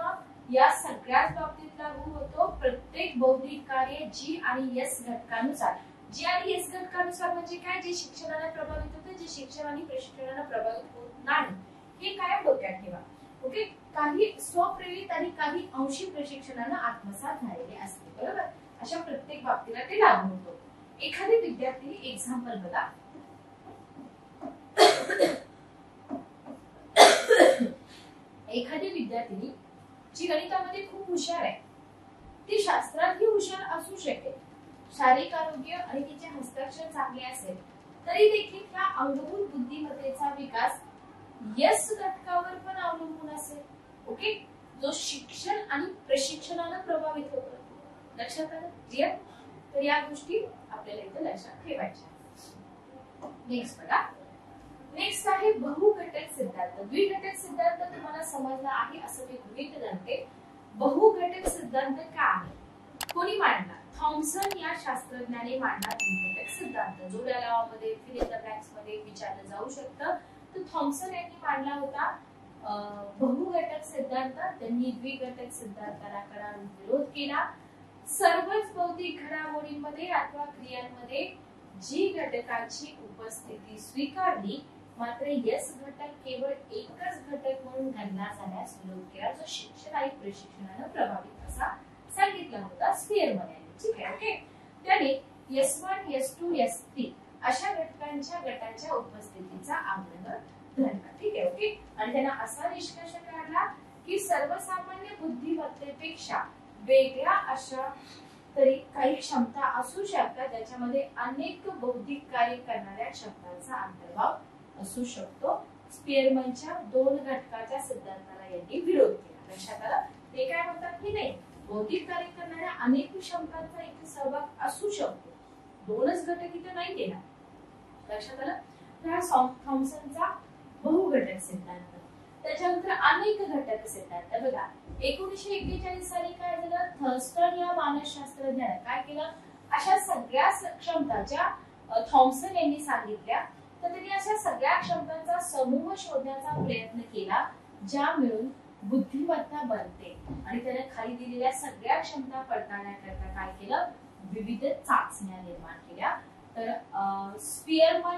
Speaker 1: या सगळ्याच बाबतीत लागू होतो. प्रत्येक बौद्धिक कार्य जी आणि एस घटकानुसार, जी आणि एस घटकानुसार म्हणजे काय, जे शिक्षणाला प्रभावित होते, जे शिक्षण आणि प्रशिक्षणाला प्रभावित होत नाही, हे काय डोक्यात ठेवा. ओके. काही स्वप्रेरित आणि काही अंशी प्रशिक्षणाने आत्मसात झालेले असते. बरोबर. अशा प्रत्येक बाबतीला ते लागू होतो. एखादी विद्यार्थी एक्झाम्पल बघा, एखादी विद्यार्थिनी जी गणितामध्ये खूप हुशार आहे, ती शास्त्रातही हुशार असू शकेल, शारीरिक आरोग्य आणि तिचे हस्ताक्षर चांगले असेल तरी देखील त्या अंगभूत बुद्धिमत्तेचा विकास यस घटकावर पण अवलंबून असेल. ओके. जो शिक्षण आणि प्रशिक्षणाला प्रभावित होतो. लक्षात आलं. क्लिअर. तर या गोष्टी आपल्याला इथे लक्षात ठेवायच्या. नेक्स्ट बघा, नेक्स्ट आहे बहुघटक सिद्धांत. द्विघटक सिद्धांत तुम्हाला समजला आहे असं मी गृहीत धरते. बहुघटक सिद्धांत काय आहे, कोणी मांडला, थॉमसन या शास्त्रज्ञाने मांडला द्विघटक सिद्धांत. जोड्या लावामध्ये फिल इन द ब्लँक्स मध्ये विचारलं जाऊ शकतं. तर थॉमसन यांनी मांडला होता बहुघटक सिद्धांत. त्यांनी द्विघटक सिद्धांताला कडाडून विरोध केला. सर्वच भौतिक घडामोडींमध्ये अथवा क्रियांमध्ये जी घटकाची उपस्थिती स्वीकारली, मात्र यस घटक केवळ एकच घटक म्हणून गणला जाण्यास विरोध केला, जो शिक्षण आणि प्रशिक्षणाने प्रभावित असा सांगितला होता स्पियरमन यांनी. ठीक आहे. ओके. त्याने S1, S2, S3 अशा घटकांच्या गटाच्या उपस्थितीचा आग्रह धरला. ठीक आहे. ओके. आणि त्यांना असा निष्कर्ष काढला की सर्वसामान्य बुद्धिमत्तेपेक्षा वेगळ्या अशा तरी काही क्षमता असू शकतात, ज्याच्यामध्ये अनेक बौद्धिक कार्य करणाऱ्या क्षमतांचा अंतर्भाव असू शकतो. स्पियरमनच्या दोन घटकाच्या सिद्धांताला यांनी विरोध केला. लक्षात आलं. ते काय म्हणतात की नाही, बौद्धिक कार्य करणाऱ्या अनेक क्षमतांचा इथे सहभाग असू शकतो, दोनच घटक इथे नाही देणार. लक्षात आलं. तर थॉमसनचा बहुघटक सिद्धांत. त्याच्यानंतर अनेक घटक सिद्धांत बघा. 1941 साली काय झालं, थर्स्टन या मानसशास्त्रज्ञाने काय केलं, अशा सगळ्या क्षमता ज्या थॉमसन यांनी सांगितल्या, तर त्यांनी अशा सगळ्या क्षमतांचा समूह शोधण्याचा प्रयत्न केला ज्या मिळून बुद्धिमत्ता बनते. आणि त्याने खाली दिलेल्या सगळ्या क्षमता पडताळण्याकरता काय केलं, विविध चाचण्या निर्माण केल्या. तर स्पियरमन,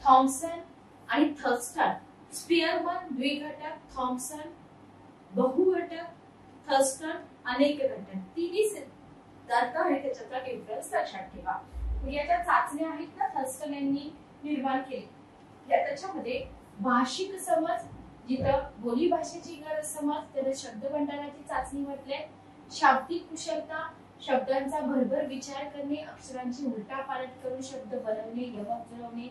Speaker 1: थॉमसन आणि थर्स्टन. स्पियरमन द्विघटक, थॉमसन बहुघटक, थर्स्टन अनेक घटक. तिन्ही सिद्धांत आणि त्याच्यातला डिफरन्स लक्षात ठेवा. या ज्या चाचण्या आहेत ना थर्स्टन यांनी निर्माण केली, त्याच्यामध्ये भाषिक समज, जिथं बोली भाषेची गरज समज, त्याने शब्दभंडाराची चाचणी म्हटले, शाब्दिक कुशलता, शब्दांचा भरभर विचार करणे, अक्षरांची उलटापालट करून शब्द बनवणे, यमक जुळवणे,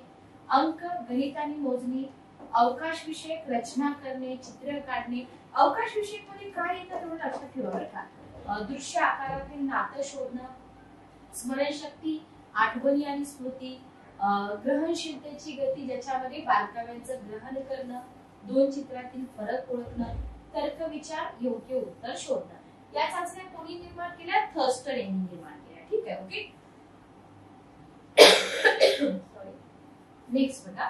Speaker 1: अंक, गणित आणि मोजणी, अवकाश विषयक रचना करणे, चित्र काढणे. अवकाश विषयक मध्ये काय येतं तेवढं लक्षात ठेवा बरं का. दृश्य आकारातील नातं शोधणं, स्मरणशक्ती, आठवणी आणि स्मृती, ग्रहणशीलतेची गती, ज्याच्यामध्ये बारकाव्यांचं ग्रहण करणं, दोन चित्रातील फरक ओळखणं, तर्क विचार, योग्य उत्तर शोधणं. या चाचण्या कोणी निर्माण केल्या, थर्स्टन यांनी निर्माण केल्या. ठीक आहे. ओके. नेक्स्ट बघा.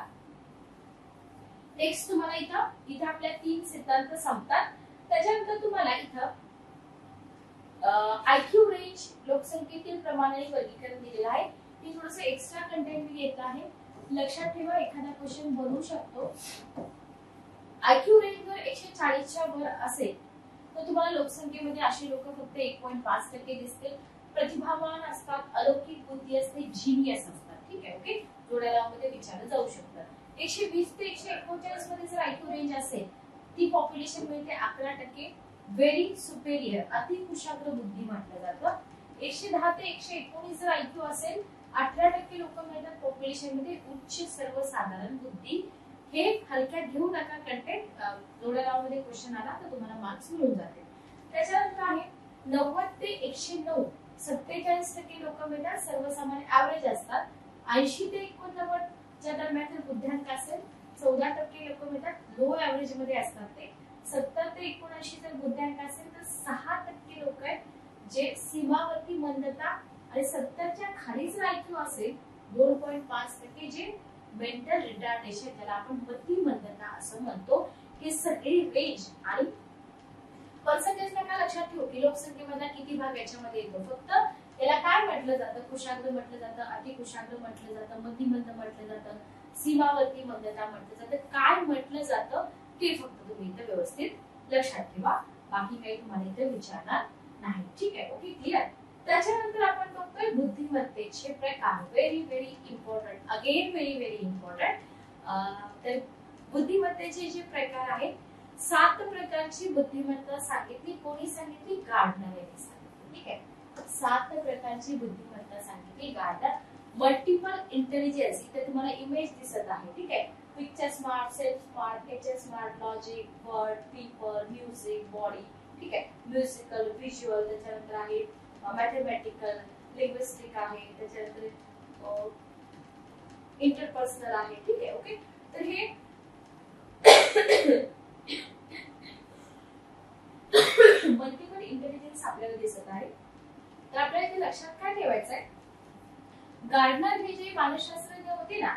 Speaker 1: नेक्स्ट तुम्हाला इथं आपल्या तीन सिद्धांत संपतात. त्याच्यानंतर तुम्हाला इथं IQ रेंज, लोकसंख्येतील प्रमाणाने वर्गीकरण दिलेलं आहे. हे थोडंसं एक्स्ट्रा कंटेंट मी घेतलं आहे. लक्षात ठेवा, एखादा क्वेश्चन बनू शकतो. IQ रेंज जर 140च्या वर असेल तर तुम्हाला लोकसंख्येमध्ये असे लोक फक्त 1.5% दिसतील. प्रतिभावान असतात, अलौकिक बुद्धी असते, जीनियस असतात. ठीक आहे. ओके. जोड्याला मध्ये विचारलं जाऊ शकतं. 120 ते 139 मध्ये जर IQ रेंज असेल, ती पॉप्युलेशन मिळते 11%, व्हेरी सुपेरियर, अति कुशाग्र बुद्धी म्हटलं जातं. 110 ते 119 जर IQ असेल, 18% लोक मिळतात पॉप्युलेशन मध्ये उच्च सर्वसाधारण बुद्धी. हे हलक्यात घेऊ नका कंटेंट. जोड्याला मध्ये क्वेश्चन आला तर तुम्हाला मार्क्स मिळून जातील. त्याच्यानंतर आहे 90 ते 109 47% लोक मिळतात सर्वसामान्य ऍव्हरेज असतात. 80 ते 89 च्या दरम्यान बुद्ध्यांक असेल 14% लोक मिळतात लो ऍव्हरेज मध्ये असतात ते. 70 ते 79 जर बुद्ध्यांक असेल तर 6% लोक आहेत जे सीमावर्ती मंदता आणि 70 च्या खालीच IQ असेल 2.5% जे मेंटल रिटार्डेशन त्याला आपण मती मंदता असं म्हणतो. हे सगळे रेंज आणि पर्सेंटेज नका लक्षात ठेवू की लोकसंख्येमधला किती भाग याच्यामध्ये येतो. फक्त त्याला काय म्हटलं जातं, कुशाग्र म्हटलं जातं, अतिकुशाग्र म्हटलं जातं, मतिमंद म्हटलं जातं, सीमावर्ती मंदता म्हटलं जातं. काय म्हटलं जातं ते फक्त तुम्ही इथे व्यवस्थित लक्षात ठेवा. बाकी काही तुम्हाला इथे विचारणार नाही. ठीक आहे, ओके, क्लिअर. त्याच्यानंतर आपण बघतोय बुद्धिमत्तेचे प्रकार. Very very important, again very very important. तर बुद्धिमत्तेचे जे प्रकार आहेत 7 प्रकारची बुद्धिमत्ता सांगितली. कोणी सांगितली? गार्डनर यांनी सांगितली. ठीक आहे, 7 प्रकारची बुद्धिमत्ता सांगितली गार्डनर. मल्टिपल इंटेलिजन्स इथे तुम्हाला इमेज दिसत आहे. ठीक आहे, picture smart, self smart, nature smart, logic, word, people, music, body. ठीक आहे, म्युझिकल, व्हिज्युअल, त्याच्यानंतर आहे मॅथमॅटिकल, लिंग्विस्टिक आहे, त्याच्यानंतर इंटरपर्सनल आहे. ठीक आहे, ओके. तर हे मल्टिपल इंटेलिजन्स आपल्याला दिसत आहे. तर आपल्याला इथे लक्षात काय ठेवायचं आहे, गार्डनर हे जे मानसशास्त्रज्ञ होते ना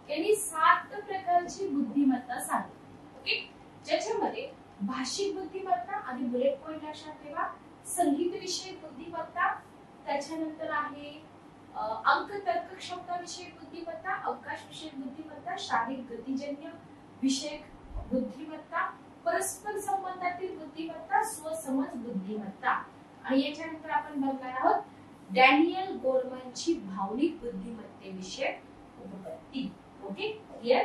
Speaker 1: त्यांनी 7 प्रकारची बुद्धिमत्ता सांगितली. ओके, ज्याच्यामध्ये भाषिक बुद्धिमत्ता आणि बुलेट पॉइंट लक्षात ठेवा, संगीत विषयक बुद्धिमत्ता, त्याच्यानंतर आहे अंक तर्क क्षमता विषयक बुद्धिमत्ता, अवकाश विषयक बुद्धिमत्ता, शारीरिक गतिजन्य विषयक बुद्धिमत्ता, परस्पर संबंधातील बुद्धिमत्ता, स्वसमज बुद्धिमत्ता. आणि याच्यानंतर आपण बघणार आहोत डॅनियल गोलमनची भावनिक बुद्धिमत्तेविषयक उपपत्ती. Okay, clear.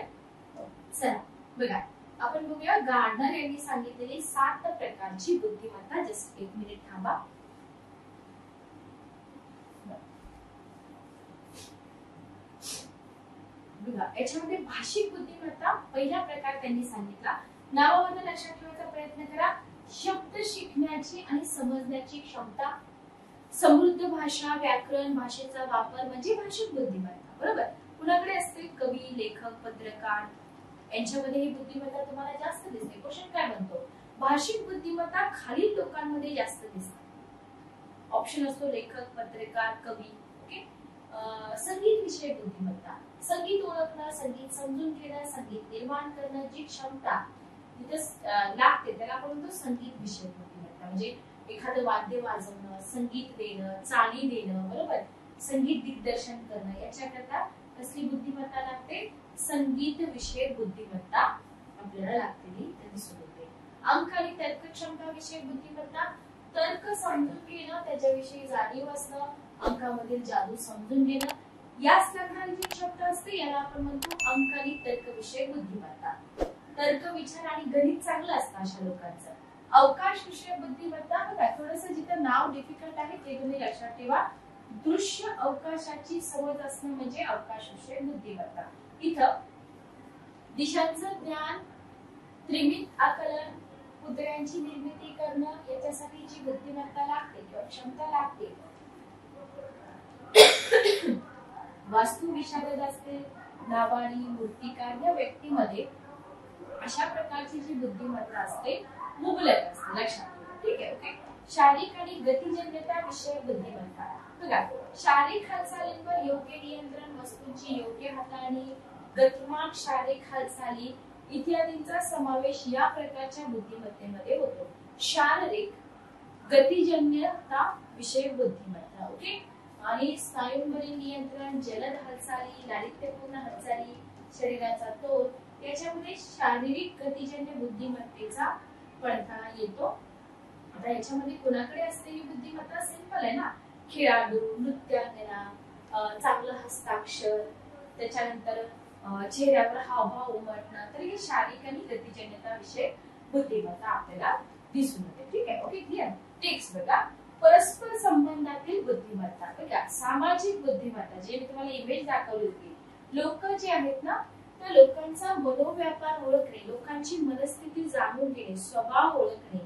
Speaker 1: चला बघा, आपण बघूया गार्डनर यांनी सांगितलेली 7 प्रकारची बुद्धिमत्ता. जस्ट 1 मिनिट थांबा. बघा, याच्यामध्ये भाषिक बुद्धिमत्ता पहिला प्रकार त्यांनी सांगितला. नावावरून लक्षात ठेवायचा प्रयत्न करा. शब्द शिकण्याची आणि समजण्याची क्षमता, समृद्ध भाषा, व्याकरण, भाषेचा वापर म्हणजे भाषिक बुद्धिमत्ता. बरोबर, कुणाकडे असते? कवी, लेखक, पत्रकार यांच्यामध्ये ही बुद्धिमत्ता तुम्हाला जास्त दिसते. क्वेश्चन काय म्हणतो, भाषिक बुद्धिमत्ता खालील लोकांमध्ये जास्त दिसते. ऑप्शन असतो लेखक, पत्रकार, कवी. ओके. संगीत विषयक बुद्धिमत्ता, संगीत ओळखणं, संगीत समजून घेणं, संगीत निर्माण करणं, जी क्षमता तिथे लागते त्याला आपण म्हणतो संगीत विषयक बुद्धिमत्ता. म्हणजे एखादं वाद्य वाजवणं, संगीत देणं, चाली देणं, बरोबर, संगीत दिग्दर्शन करणं, याच्याकरता कसली बुद्धिमत्ता लागते? संगीत विषयक बुद्धिमत्ता आपल्याला लागलेली दिसून येते. अंक आणि तर्क क्षमता विषयक बुद्धिमत्ता, तर्क समजून घेणं, त्याच्याविषयी जाणीव असणं, अंकामधील जादू समजून घेणं, या स्तराची जी क्षमता असते याला आपण म्हणतो अंक आणि तर्क विषयक बुद्धिमत्ता. तर्क, विचार आणि गणित चांगलं असतं अशा लोकांचं. अवकाश विषयक बुद्धिमत्ता, बघा थोडंसं जिथं नाव डिफिकल्ट आहे ते तुम्ही लक्षात ठेवा. दृश्य अवकाशाची समज असणं म्हणजे अवकाश विषयक बुद्धिमत्ता. इथं दिशांचं ज्ञान, त्रिमित आकलन, पुतळ्यांची निर्मिती करणं याच्यासाठी जी बुद्धिमत्ता लागते किंवा क्षमता लागते. वास्तुविशारद असते, नावाडी, मूर्तिकार या व्यक्तीमध्ये अशा प्रकारची जी बुद्धिमत्ता असते मुबलक असते. लक्षात ठेवा. ठीक आहे, ओके. शारीरिक आणि गतिजन्यता विषयक बुद्धिमत्ता, बघा शारीरिक हालचालींवर योग्य नियंत्रण, वस्तूंची योग्य हाताळणी, गतिमान शारीरिक हालचाली इत्यादींचा समावेश या प्रकारच्या बुद्धिमत्तेमध्ये होतो. शारीरिक गतिजन्यता विषयक बुद्धिमत्ता. ओके. आणि स्नायूंवरील नियंत्रण, जलद हालचाली, लालित्यपूर्ण हालचाली, शरीराचा तोल याच्यामध्ये शारीरिक गतिजन्य बुद्धिमत्तेचा पडताळा येतो. आता याच्यामध्ये कोणाकडे असते ही बुद्धिमत्ता? सिंपल आहे ना, खेळाडू, नृत्यांगना, चांगलं हस्ताक्षर, त्याच्यानंतर चेहऱ्यावर हावभाव उमटणं, तर ही शारीरिक आणि गतिजन्यता विषयक बुद्धिमत्ता आपल्याला दिसून येते. ठीक आहे, ओके, क्लिअर. टेक्स्ट बघा, परस्पर संबंधातील बुद्धिमत्ता, बघा सामाजिक बुद्धिमत्ता, जे मी तुम्हाला इमेज दाखवली होती. लोक जे आहेत ना त्या लोकांचा मनोव्यापार ओळखणे, लोकांची मनस्थिती जाणून घेणे, स्वभाव ओळखणे.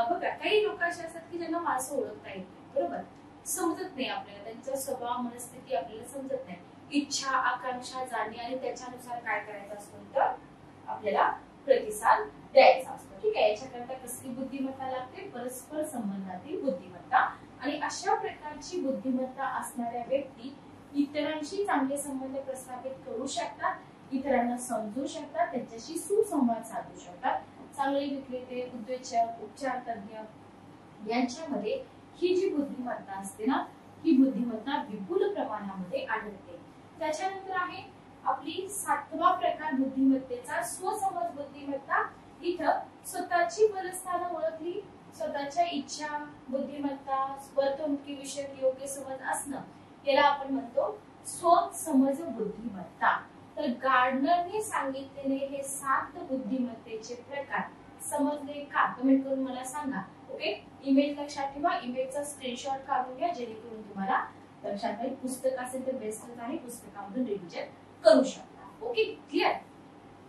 Speaker 1: बघा काही लोक असे असतात की ज्यांना माणसं ओळखता येत नाही, बरोबर, समजत नाही आपल्याला, त्यांचा स्वभाव मनस्थिती आपल्याला समजत नाही. इच्छा आकांक्षा जाणणे आणि त्याच्यानुसार काय करायचं असतं तर आपल्याला प्रतिसाद द्यायचा असतो. ठीक आहे, याच्याकरता कसली बुद्धिमत्ता लागते? परस्पर संबंधातील बुद्धिमत्ता. आणि अशा प्रकारची बुद्धिमत्ता असणाऱ्या व्यक्ती इतरांशी चांगले संबंध प्रस्थापित करू शकतात, इतरांना समजू शकतात, त्यांच्याशी सुसंवाद साधू शकतात. चांगले विक्रेते, उद्योजक, उपचार तज्ञ यांच्यामध्ये ही जी बुद्धिमत्ता असते ना, ही बुद्धिमत्ता विपुल प्रमाणामध्ये आढळते. त्याच्यानंतर आहे आपली 7वा प्रकार बुद्धिमत्तेचा स्वसमज बुद्धिमत्ता. इथं स्वतःची बलस्थानं ओळखली, स्वतःच्या इच्छा, बुद्धिमत्ता, वर्तणुकीविषयक योग्य समज असणं, याला आपण म्हणतो स्वसमज बुद्धिमत्ता. तर गार्डनरने सांगितलेले हे 7 बुद्धिमत्तेचे प्रकार समजले का? कमेंट करून मला सांगा. ओके, इमेज लक्षात ठेवा, इमेजचा स्क्रीनशॉट काढून घ्या जेणेकरून तुम्हाला लक्षात राहील. पुस्तक असेल तर बेस्टच आहे, पुस्तकामधून रिव्हिजन करू शकता. Okay, clear.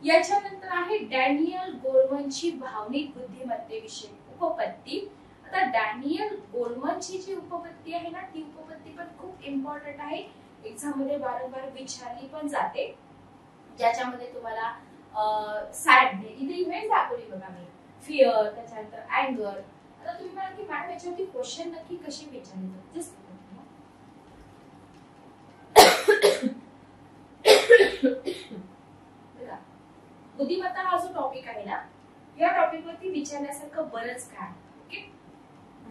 Speaker 1: याच्यानंतर आहे डॅनियल गोलमनची भावनिक बुद्धिमत्तेविषयी उपपत्ती. आता डॅनियल गोलमनची जी उपपत्ती आहे ना, ती उपपत्ती पण खूप इम्पॉर्टंट आहे, एक्झाम मध्ये वारंवार विचारली पण जाते. ज्याच्यामध्ये तुम्हाला सॅडनेस, इथे इमेज दाखवली बघा मी, फिअर, त्याच्यानंतर अँगर. आता तुम्ही म्हणाल की मॅडम याच्यावरती क्वेश्चन नक्की कशी विचारली जाते? बुद्धिमत्ता हा जो टॉपिक आहे ना, या टॉपिक वरती विचारण्यासारखं बरंच काय. ओके,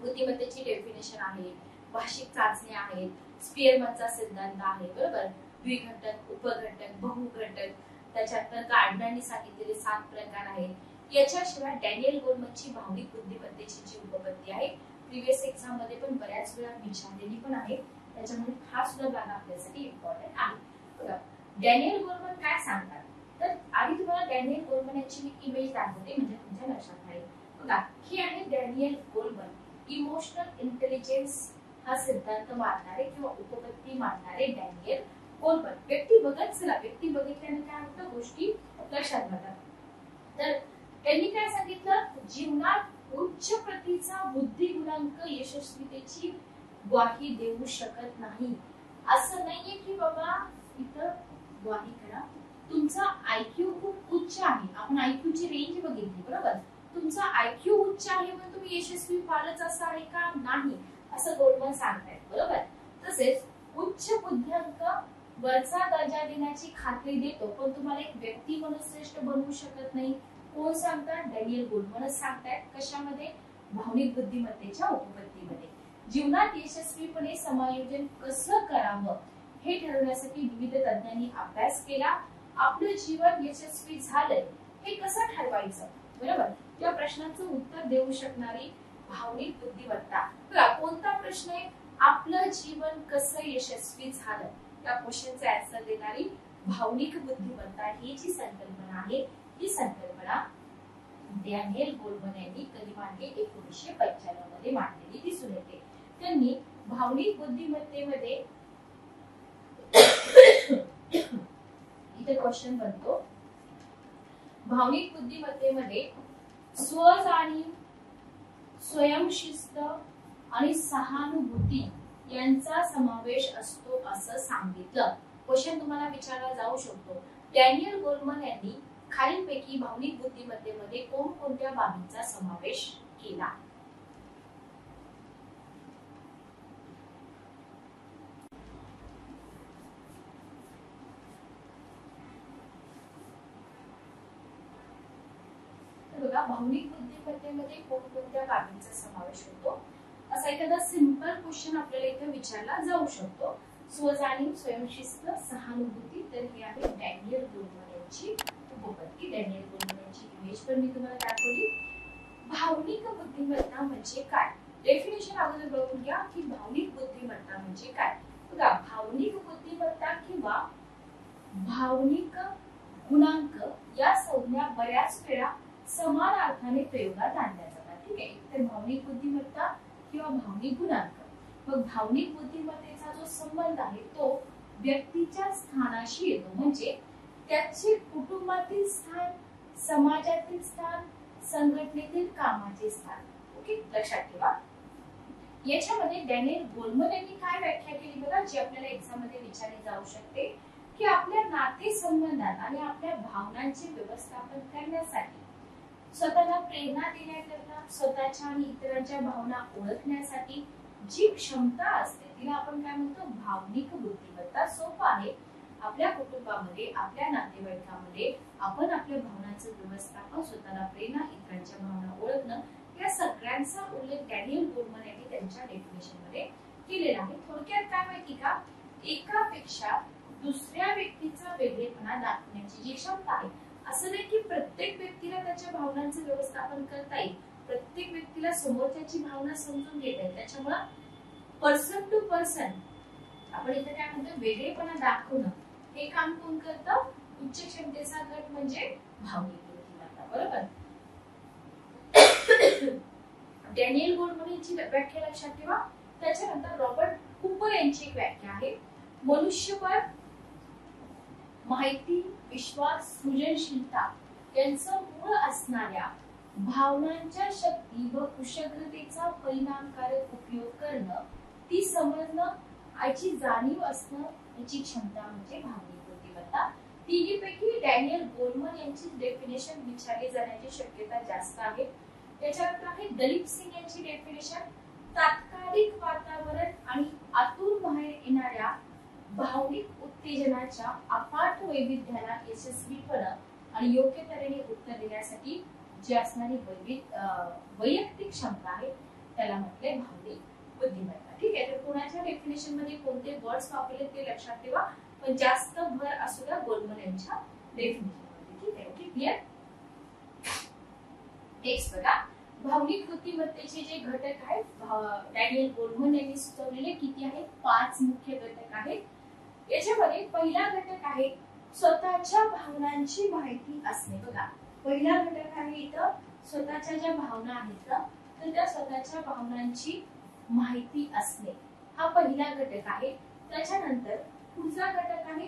Speaker 1: बुद्धिमत्तेची डेफिनेशन आहे, भाषिक चाचण्या आहेत, स्पियरमनचा सिद्धांत आहे, बरोबर, द्विघटक, उपघटक, बहुघटक, त्याच्यानंतर गार्डनरनी सांगितलेले 7 प्रकार आहेत. याच्याशिवाय डॅनियल गोलमनची भावनिक बुद्धिमत्तेची जी उपपत्ती आहे, प्रिव्हियस एक्झाम मध्ये पण बऱ्याच वेळा विचारलेली पण आहे, त्याच्यामुळे हा सुद्धा भाग आपल्यासाठी इम्पॉर्टंट आहे. बघा, डॅनियल गोलमन काय सांगतात, तर आधी तुम्हाला डॅनियल गोलमन यांची मी इमेज दाखवते म्हणजे तुमच्या लक्षात राहील. बघा, हे आहे डॅनियल गोलमन, इमोशनल इंटेलिजन्स हा सिद्धांत मांडणारे किंवा उपपत्ती मांडणारे डॅनियल गोलमन. व्यक्ती बघत चला, व्यक्ती बघितल्याने काय होतं, गोष्टी लक्षात राहतात. तर त्यांनी काय सांगितलं, जीवनात उच्च प्रतीचा बुद्धी गुणांक यशस्वीतेची ग्वाही देऊ शकत नाही. असं नाहीये की बाबा इथं ग्वाही करा, तुमचा आयक्यू खूप उच्च आहे, आपण आयक्यू ची रेंज बघितली, बरोबर, तुमचा आयक्यू उच्च आहे म्हणून तुम्ही यशस्वी व्हालच असं आहे का? नाही, असं गोलमन सांगतायत, बरोबर. तसेच उच्च बुद्ध्यांक वरचा दर्जा देण्याची खात्री देतो, पण तुम्हाला एक व्यक्ती म्हणून श्रेष्ठ बनवू शकत नाही. कोण सांगतात? डॅनियल गोलमनच सांगतायत. कशामध्ये? भावनिक बुद्धिमत्तेच्या उपपत्तीमध्ये. जीवनात यशस्वीपणे समायोजन कसं करावं हे ठरवण्यासाठी विविध तज्ञांनी अभ्यास केला. आपलं जीवन यशस्वी झालंय हे कसं ठरवायचं, बरोबर, या प्रश्नाचं उत्तर देऊ शकणारी भावनिक बुद्धिमत्ता. बघा, कोणता प्रश्न आहे? आपलं जीवन कसं यशस्वी झालं या क्वेश्चनचा आन्सर देणारी भावनिक बुद्धिमत्ता ही जी संकल्पना आहे, ही संकल्पना डॅनियल गोलमन यांनी कधी मांडली? 1995 मध्ये मांडलेली दिसून येते. त्यांनी भावनिक बुद्धिमत्तेमध्ये इथे क्वेश्चन बनतो, भावनिक बुद्धिमत्तेमध्ये स्वजाणीव, स्वयंशिस्त आणि सहानुभूती यांचा समावेश असतो असं सांगितलं. क्वेश्चन तुम्हाला विचारला जाऊ शकतो, डॅनियल गोलमन यांनी खालीलपैकी भावनिक बुद्धिमत्तेमध्ये कोणकोणत्या बाबींचा समावेश केला? बघा, भावनिक बुद्धिमत्तेमध्ये कोणकोणत्या बाबींचा समावेश होतो असा एखादा सिंपल क्वेश्चन आपल्याला इथे विचारला जाऊ शकतो. स्वजाणीव, स्वयंशिस्त, सहानुभूती, तर हे आहे डॅनियल गोलमन यांची उपपत्ती. डॅनियल गोलमन यांची इमेज पण मी तुम्हाला दाखवली. भावनिक बुद्धिमत्ता म्हणजे काय? डेफिनेशन अगोदर बघून घ्या की भावनिक बुद्धिमत्ता म्हणजे काय. बघा, भावनिक बुद्धिमत्ता किंवा भावनिक गुणांक या संज्ञा बऱ्याच वेळा समान अर्थाने प्रयोगात आणल्या जातात. ठीक आहे, तर भावनिक बुद्धिमत्ता किंवा भावनिक गुणांक. मग भावनिक बुद्धिमत्तेचा जो संबंध आहे तो व्यक्तीच्या स्थानाशी येतो, म्हणजे त्याचे कुटुंबातील स्थान, समाजातील स्थान, संघटनेतील कामाचे स्थान. ओके, लक्षात ठेवा. याच्यामध्ये डॅनियल गोलमन यांनी काय व्याख्या केली बघा, जी आपल्याला एक्झाम मध्ये विचारली जाऊ शकते, की आपल्या नातेसंबंधात आणि आपल्या भावनांचे व्यवस्थापन करण्यासाठी, स्वतःला प्रेरणा देण्याकरता, स्वतःच्या आणि इतरांच्या भावना ओळखण्यासाठी जी क्षमता असते तिला आपण काय म्हणतो, भावनिक बुद्धिमत्ता. सोपं आहे. आपल्या कुटुंबामध्ये, आपल्या नातेवाईकांमध्ये आपण आपल्या भावनांचं व्यवस्थापन, स्वतःला प्रेरणा, इतरांच्या भावना ओळखणं, या सगळ्यांचा उल्लेख डॅनियल गोलमन यांनी त्यांच्या डेफिनेशन मध्ये केलेला आहे. थोडक्यात काय माहिती का, एकापेक्षा दुसऱ्या व्यक्तीचा वेगळेपणा दाखवण्याची जी क्षमता आहे. असं नाही की प्रत्येक व्यक्तीला त्याच्या भावनांचं व्यवस्थापन करता येईल, प्रत्येक व्यक्तीला समोरच्याची भावना समजून घेता येईल. त्याच्यामुळे पर्सन टू पर्सन आपण इथे काय म्हणतो, वेगळेपणा दाखवणं, हे काम कोण करतं, उच्च क्षमतेचा गट म्हणजे भावनिक बुद्धिमत्ता. बरोबर. डॅनियल गोलमन यांची व्याख्या लक्षात ठेवा. त्याच्यानंतर रॉबर्ट कूपर यांची एक व्याख्या आहे, मनुष्यबळ, माहिती, विश्वास, सृजनशीलता यांचं मूळ असणाऱ्या भावनांच्या शक्ती व कुशलतेचा परिणामकारक उपयोग करणं, ती समजणं, याची जाणीव असणं, याची क्षमता म्हणजे भावनिक बुद्धिमत्ता. तिन्हीपैकी डॅनियल गोलमन यांची डेफिनेशन विचारली जाण्याची शक्यता जास्त आहे. त्याच्यानंतर आहे दलीप सिंग यांची डेफिनेशन, तात्कालिक वातावरण आणि आतून बाहेर येणाऱ्या भावनिक उत्तेजनाच्या अफाट वैविध्याला यशस्वीपणे आणि योग्य तऱ्हेने उत्तर देण्यासाठी जी असणारी वैयक्तिक क्षमता आहे त्याला म्हटले भावनिक बुद्धिमत्ता. ठीक आहे. तर कोणाच्या डेफिनेशन मध्ये कोणते वर्ड्स वापरले ते लक्षात ठेवा, पण जास्त भर असू द्या गोलमन यांच्या डेफिनेशन मध्ये. ठीक आहे. Okay, clear. नेक्स्ट बघा, भावनिक बुद्धिमत्तेचे जे घटक आहेत डॅनियल गोलमन यांनी सुचवलेले किती आहेत, 5 मुख्य घटक आहेत. याच्यामध्ये पहिला घटक आहे स्वतःच्या भावनांची माहिती असणे. बघा, पहिला घटक आहे इथं स्वतःच्या ज्या भावना आहेत ना, तर त्या स्वतःच्या भावनांची माहिती असणे, हा पहिला घटक आहे. त्याच्यानंतर पुढचा घटक आहे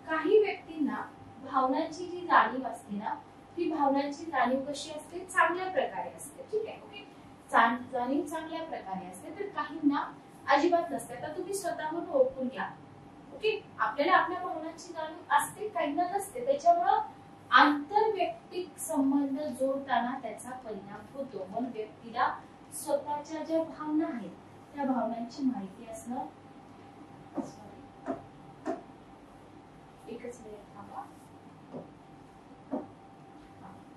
Speaker 1: काही व्यक्तींना भावनांची जी जाणीव असते ना, ती भावनांची जाणीव कशी असते, चांगल्या प्रकारे असते. ठीक आहे. ओके, जाणीव चांगल्या प्रकारे असते, तर काहींना अजिबात नसते. आता तुम्ही स्वतःहून ओळखून घ्या. ओके, आपल्याला आपल्या भावनांची जाणीव असते, काहींना नसते. त्याच्यामुळं आंतरवैयक्तिक संबंध जोडताना त्याचा परिणाम होतो. म्हणून व्यक्तीला स्वतःच्या ज्या भावना आहेत त्या भावनांची माहिती असणं, एकच मिनिट थांबा,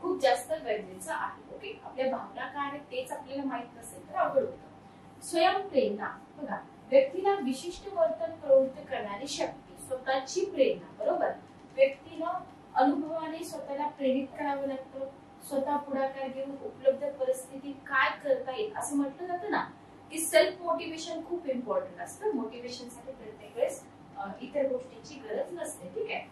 Speaker 1: खूप जास्त गरजेचं आहे. ओके, आपल्या भावना काय आहेत तेच आपल्याला माहित नसेल तर अवघड होतं. स्वयंप्रेरणा. बघा, व्यक्तीला विशिष्ट वर्तन प्रवृत्त करणारी शक्ती, स्वतःची प्रेरणा. बरोबर. व्यक्तीला अनुभवाने स्वतःला प्रेरित करावं लागतं, स्वतः पुढाकार घेऊन उपलब्ध परिस्थितीत काय करता येईल असं म्हटलं जातं ना, की सेल्फ मोटिवेशन खूप इम्पॉर्टंट असतं. मोटिवेशन साठी प्रत्येक वेळेस इतर गोष्टींची गरज नसते. ठीक आहे.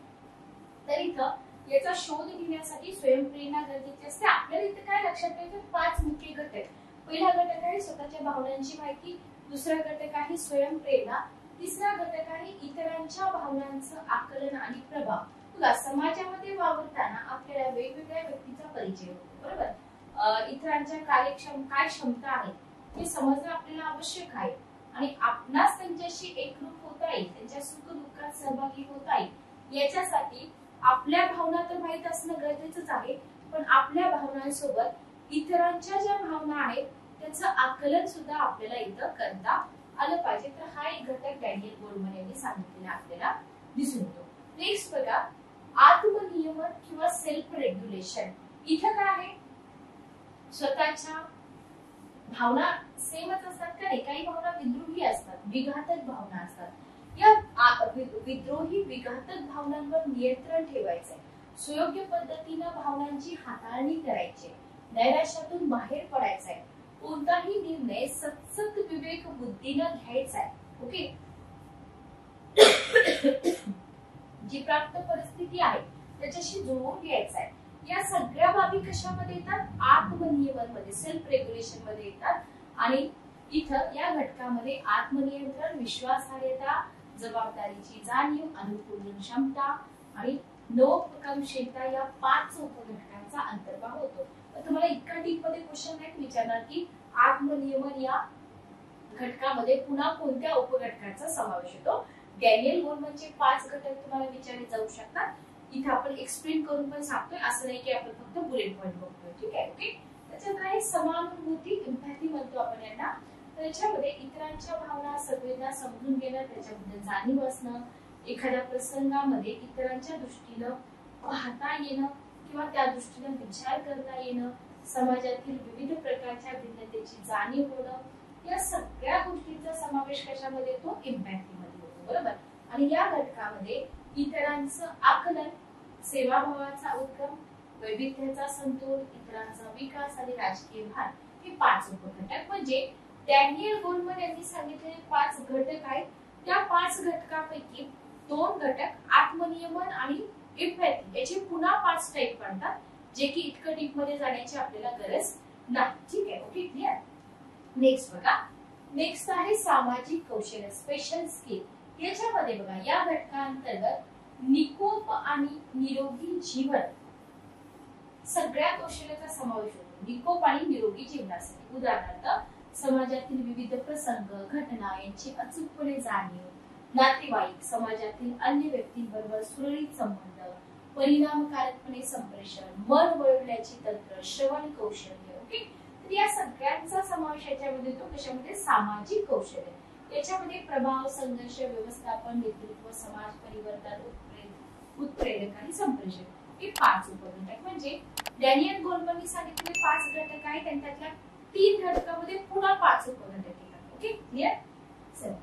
Speaker 1: तर इथं याचा शोध घेण्यासाठी स्वयंप्रेरणा गरजेची असते. आपल्याला इथे काय लक्षात ठेवायचं, 5 मुख्य घटक. पहिला घटक आहे स्वतःच्या भावनांची माहिती, दुसरा घटक आहे स्वयंप्रेरणा, तिसरा घटक आहे इतरांच्या भावनांचं आकलन आणि प्रभाव. बघा, समाजामध्ये वावरताना आपल्याला वेगवेगळ्या व्यक्तीचा परिचय होतो. बरोबर. इतरांच्या काय क्षमता आहेत हे समजणं आपल्याला आवश्यक आहे आणि आपणास त्यांच्याशी एकरूप होता येईल, त्यांच्या सुख दुःखात सहभागी होता येईल, याच्यासाठी आपल्या भावना तर माहित असणं गरजेचंच आहे, पण आपल्या भावनांसोबत इतरांच्या ज्या भावना आहेत त्याचं आकलन सुद्धा आपल्याला इथं करता आलं पाहिजे. तर हा एक घटक डॅनियल गोलमन यांनी सांगितलेला आपल्याला दिसून येतो. नेक्स्ट बघा, आत्मनियमन किंवा सेल्फ रेग्युलेशन. इथं काय आहे, स्वतःच्या भावना सेमच असतात का नाही, काही भावना विद्रोही असतात, विघातक भावना असतात. या विद्रोही विघातक भावनांवर नियंत्रण ठेवायचंय, सुयोग्य पद्धतीने भावनांची हाताळणी करायची, नैराश्यातून बाहेर पडायचंय, कोणताही निर्णय सतत विवेक बुद्धीनं घ्यायचा आहे. ओके, जी प्राप्त परिस्थिती आहे त्याच्याशी जुळवून घ्यायचा आहे. या सगळ्या बाबी कशामध्ये येतात, आत्मनियमन मध्ये, सेल्फ रेग्युलेशन मध्ये येतात. आणि इथं या घटकामध्ये आत्मनियंत्रण, विश्वासार्हता, जबाबदारीची जाणीव, अनुकूलन क्षमता आणि नवोपक्रमशीलता या 5 उपघटकांचा अंतर्भाव होतो. तर तुम्हाला इतका डीप मध्ये क्वेश्चन नाही विचारणार की आत्मनियमन या घटकामध्ये पुन्हा कोणत्या उपघटकाचा समावेश होतो? डॅनियल गोलमनचे 5 घटक तुम्हाला विचारले जाऊ शकतात. इथे आपण एक्सप्लेन करून पण सांगतोय, असं नाही की आपण फक्त बुलेट पॉइंट बघतोय. ठीक आहे, ओके. त्याच्यात आहे समानुभूती, एम्पॅथी म्हणतो आपण यांना. त्याच्यामध्ये इतरांच्या भावना, संवेदना समजून घेणं, त्याच्याबद्दल जाणीव असणं, एखाद्या प्रसंगामध्ये इतरांच्या दृष्टीनं पाहता येणं किंवा त्या दृष्टीनं विचार करता येणं, समाजातील विविध प्रकारच्या भिन्नतेची जाणीव होणं, या सगळ्या गोष्टींचा समावेश कशामध्ये येतो? एम्पॅथीमध्ये होतो, बरोबर. आणि या घटकामध्ये इतरांचं आकलन, सेवाभावाचा उद्गम, वैविध्याचा समतोल, इतरांचा विकास आणि राजकीय भान हे 5 उपघटक. म्हणजे डॅनियल गोलमन यांनी सांगितलेले 5 घटक आहेत. त्या 5 घटकापैकी 2 घटक आत्मनियमन आणि एम्पॅथी याचे पुन्हा 5 टाईप म्हणतात, जे की इतकं डीप मध्ये जाण्याची आपल्याला गरज नाही. ठीक आहे, ओके, क्लिअर. नेक्स्ट बघा, नेक्स्ट आहे सामाजिक कौशल्य, स्पेशल स्किल. याच्यामध्ये बघा, या घटकांतर्गत निकोप आणि निरोगी जीवन सगळ्या कौशल्याचा समावेश होतो. निकोप आणि निरोगी जीवनासाठी उदाहरणार्थ समाजातील विविध प्रसंग, घटना यांची अचूकपणे जाणीव, नातेवाईक, समाजातील अन्य व्यक्तींबरोबर सुरळीत संबंध, परिणामकारकपणे संप्रेषण, मन वळवण्याची तंत्र, श्रवण कौशल्य. ओके, तर या सगळ्यांचा समावेश याच्यामध्ये येतो. कशामध्ये? सामाजिक कौशल्य. याच्यामध्ये प्रभाव, संघर्ष, व्यवस्थापन, नेतृत्व, समाज परिवर्तन, उत्प्रेरक आणि संप्रेषण हे 5 उपघटक. म्हणजे डॅनियल गोलमननी सांगितलेले 5 घटक आहेत, त्यातल्या 3 घटकामध्ये पुन्हा 5 उपघटक येतात. Okay, clear. चला,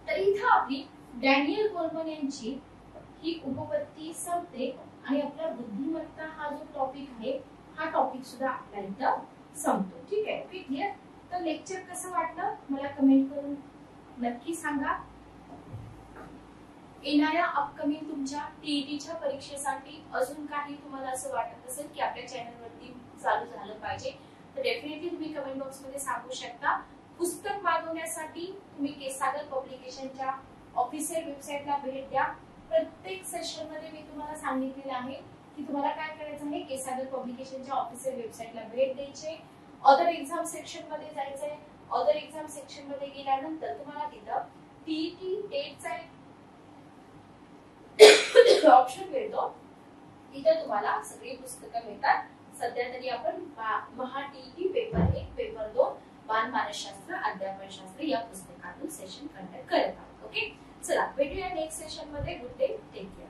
Speaker 1: तर इथं आपली डॅनियल गोलमन यांची ही उपपत्ती संपते आणि आपला बुद्धिमत्ता हा जो टॉपिक आहे, हा टॉपिक सुद्धा आपल्या इथं संपतो. ठीक आहे, ओके, क्लिअर. तर लेक्चर कसं वाटलं मला कमेंट करून नक्की सांगा. येणाऱ्या अपकमिंग तुमच्या टीईटीच्या परीक्षेसाठी अजून काही तुम्हाला असं वाटत असेल की आपल्या चॅनलवरती चालू झालं पाहिजे, तर डेफिनेटली तुम्ही कमेंट बॉक्स मध्ये सांगू शकता. पुस्तक मागवण्यासाठी तुम्ही केसागर पब्लिकेशनच्या ऑफिशियल वेबसाईटला भेट द्या. प्रत्येक सेशन मध्ये मी तुम्हाला सांगितलेलं आहे की तुम्हाला काय करायचं आहे, केसागर पब्लिकेशनच्या ऑफिशियल वेबसाईटला भेट द्यायचे, अदर एक्झाम सेक्शन मध्ये जायचंय. अदर एक्झाम सेक्शन मध्ये गेल्यानंतर तुम्हाला तिथं टीईटी टेटचा ऑप्शन मिळतो. तिथं तुम्हाला सगळी पुस्तकं मिळतात. सध्या तरी आपण महा टीईटी पेपर 1, पेपर 2, बालमानसशास्त्र, अध्यापनशास्त्र या पुस्तकातून सेशन कंडक्ट करत आहोत. ओके, चला भेटूया नेक्स्ट सेशन मध्ये. Good day, take care.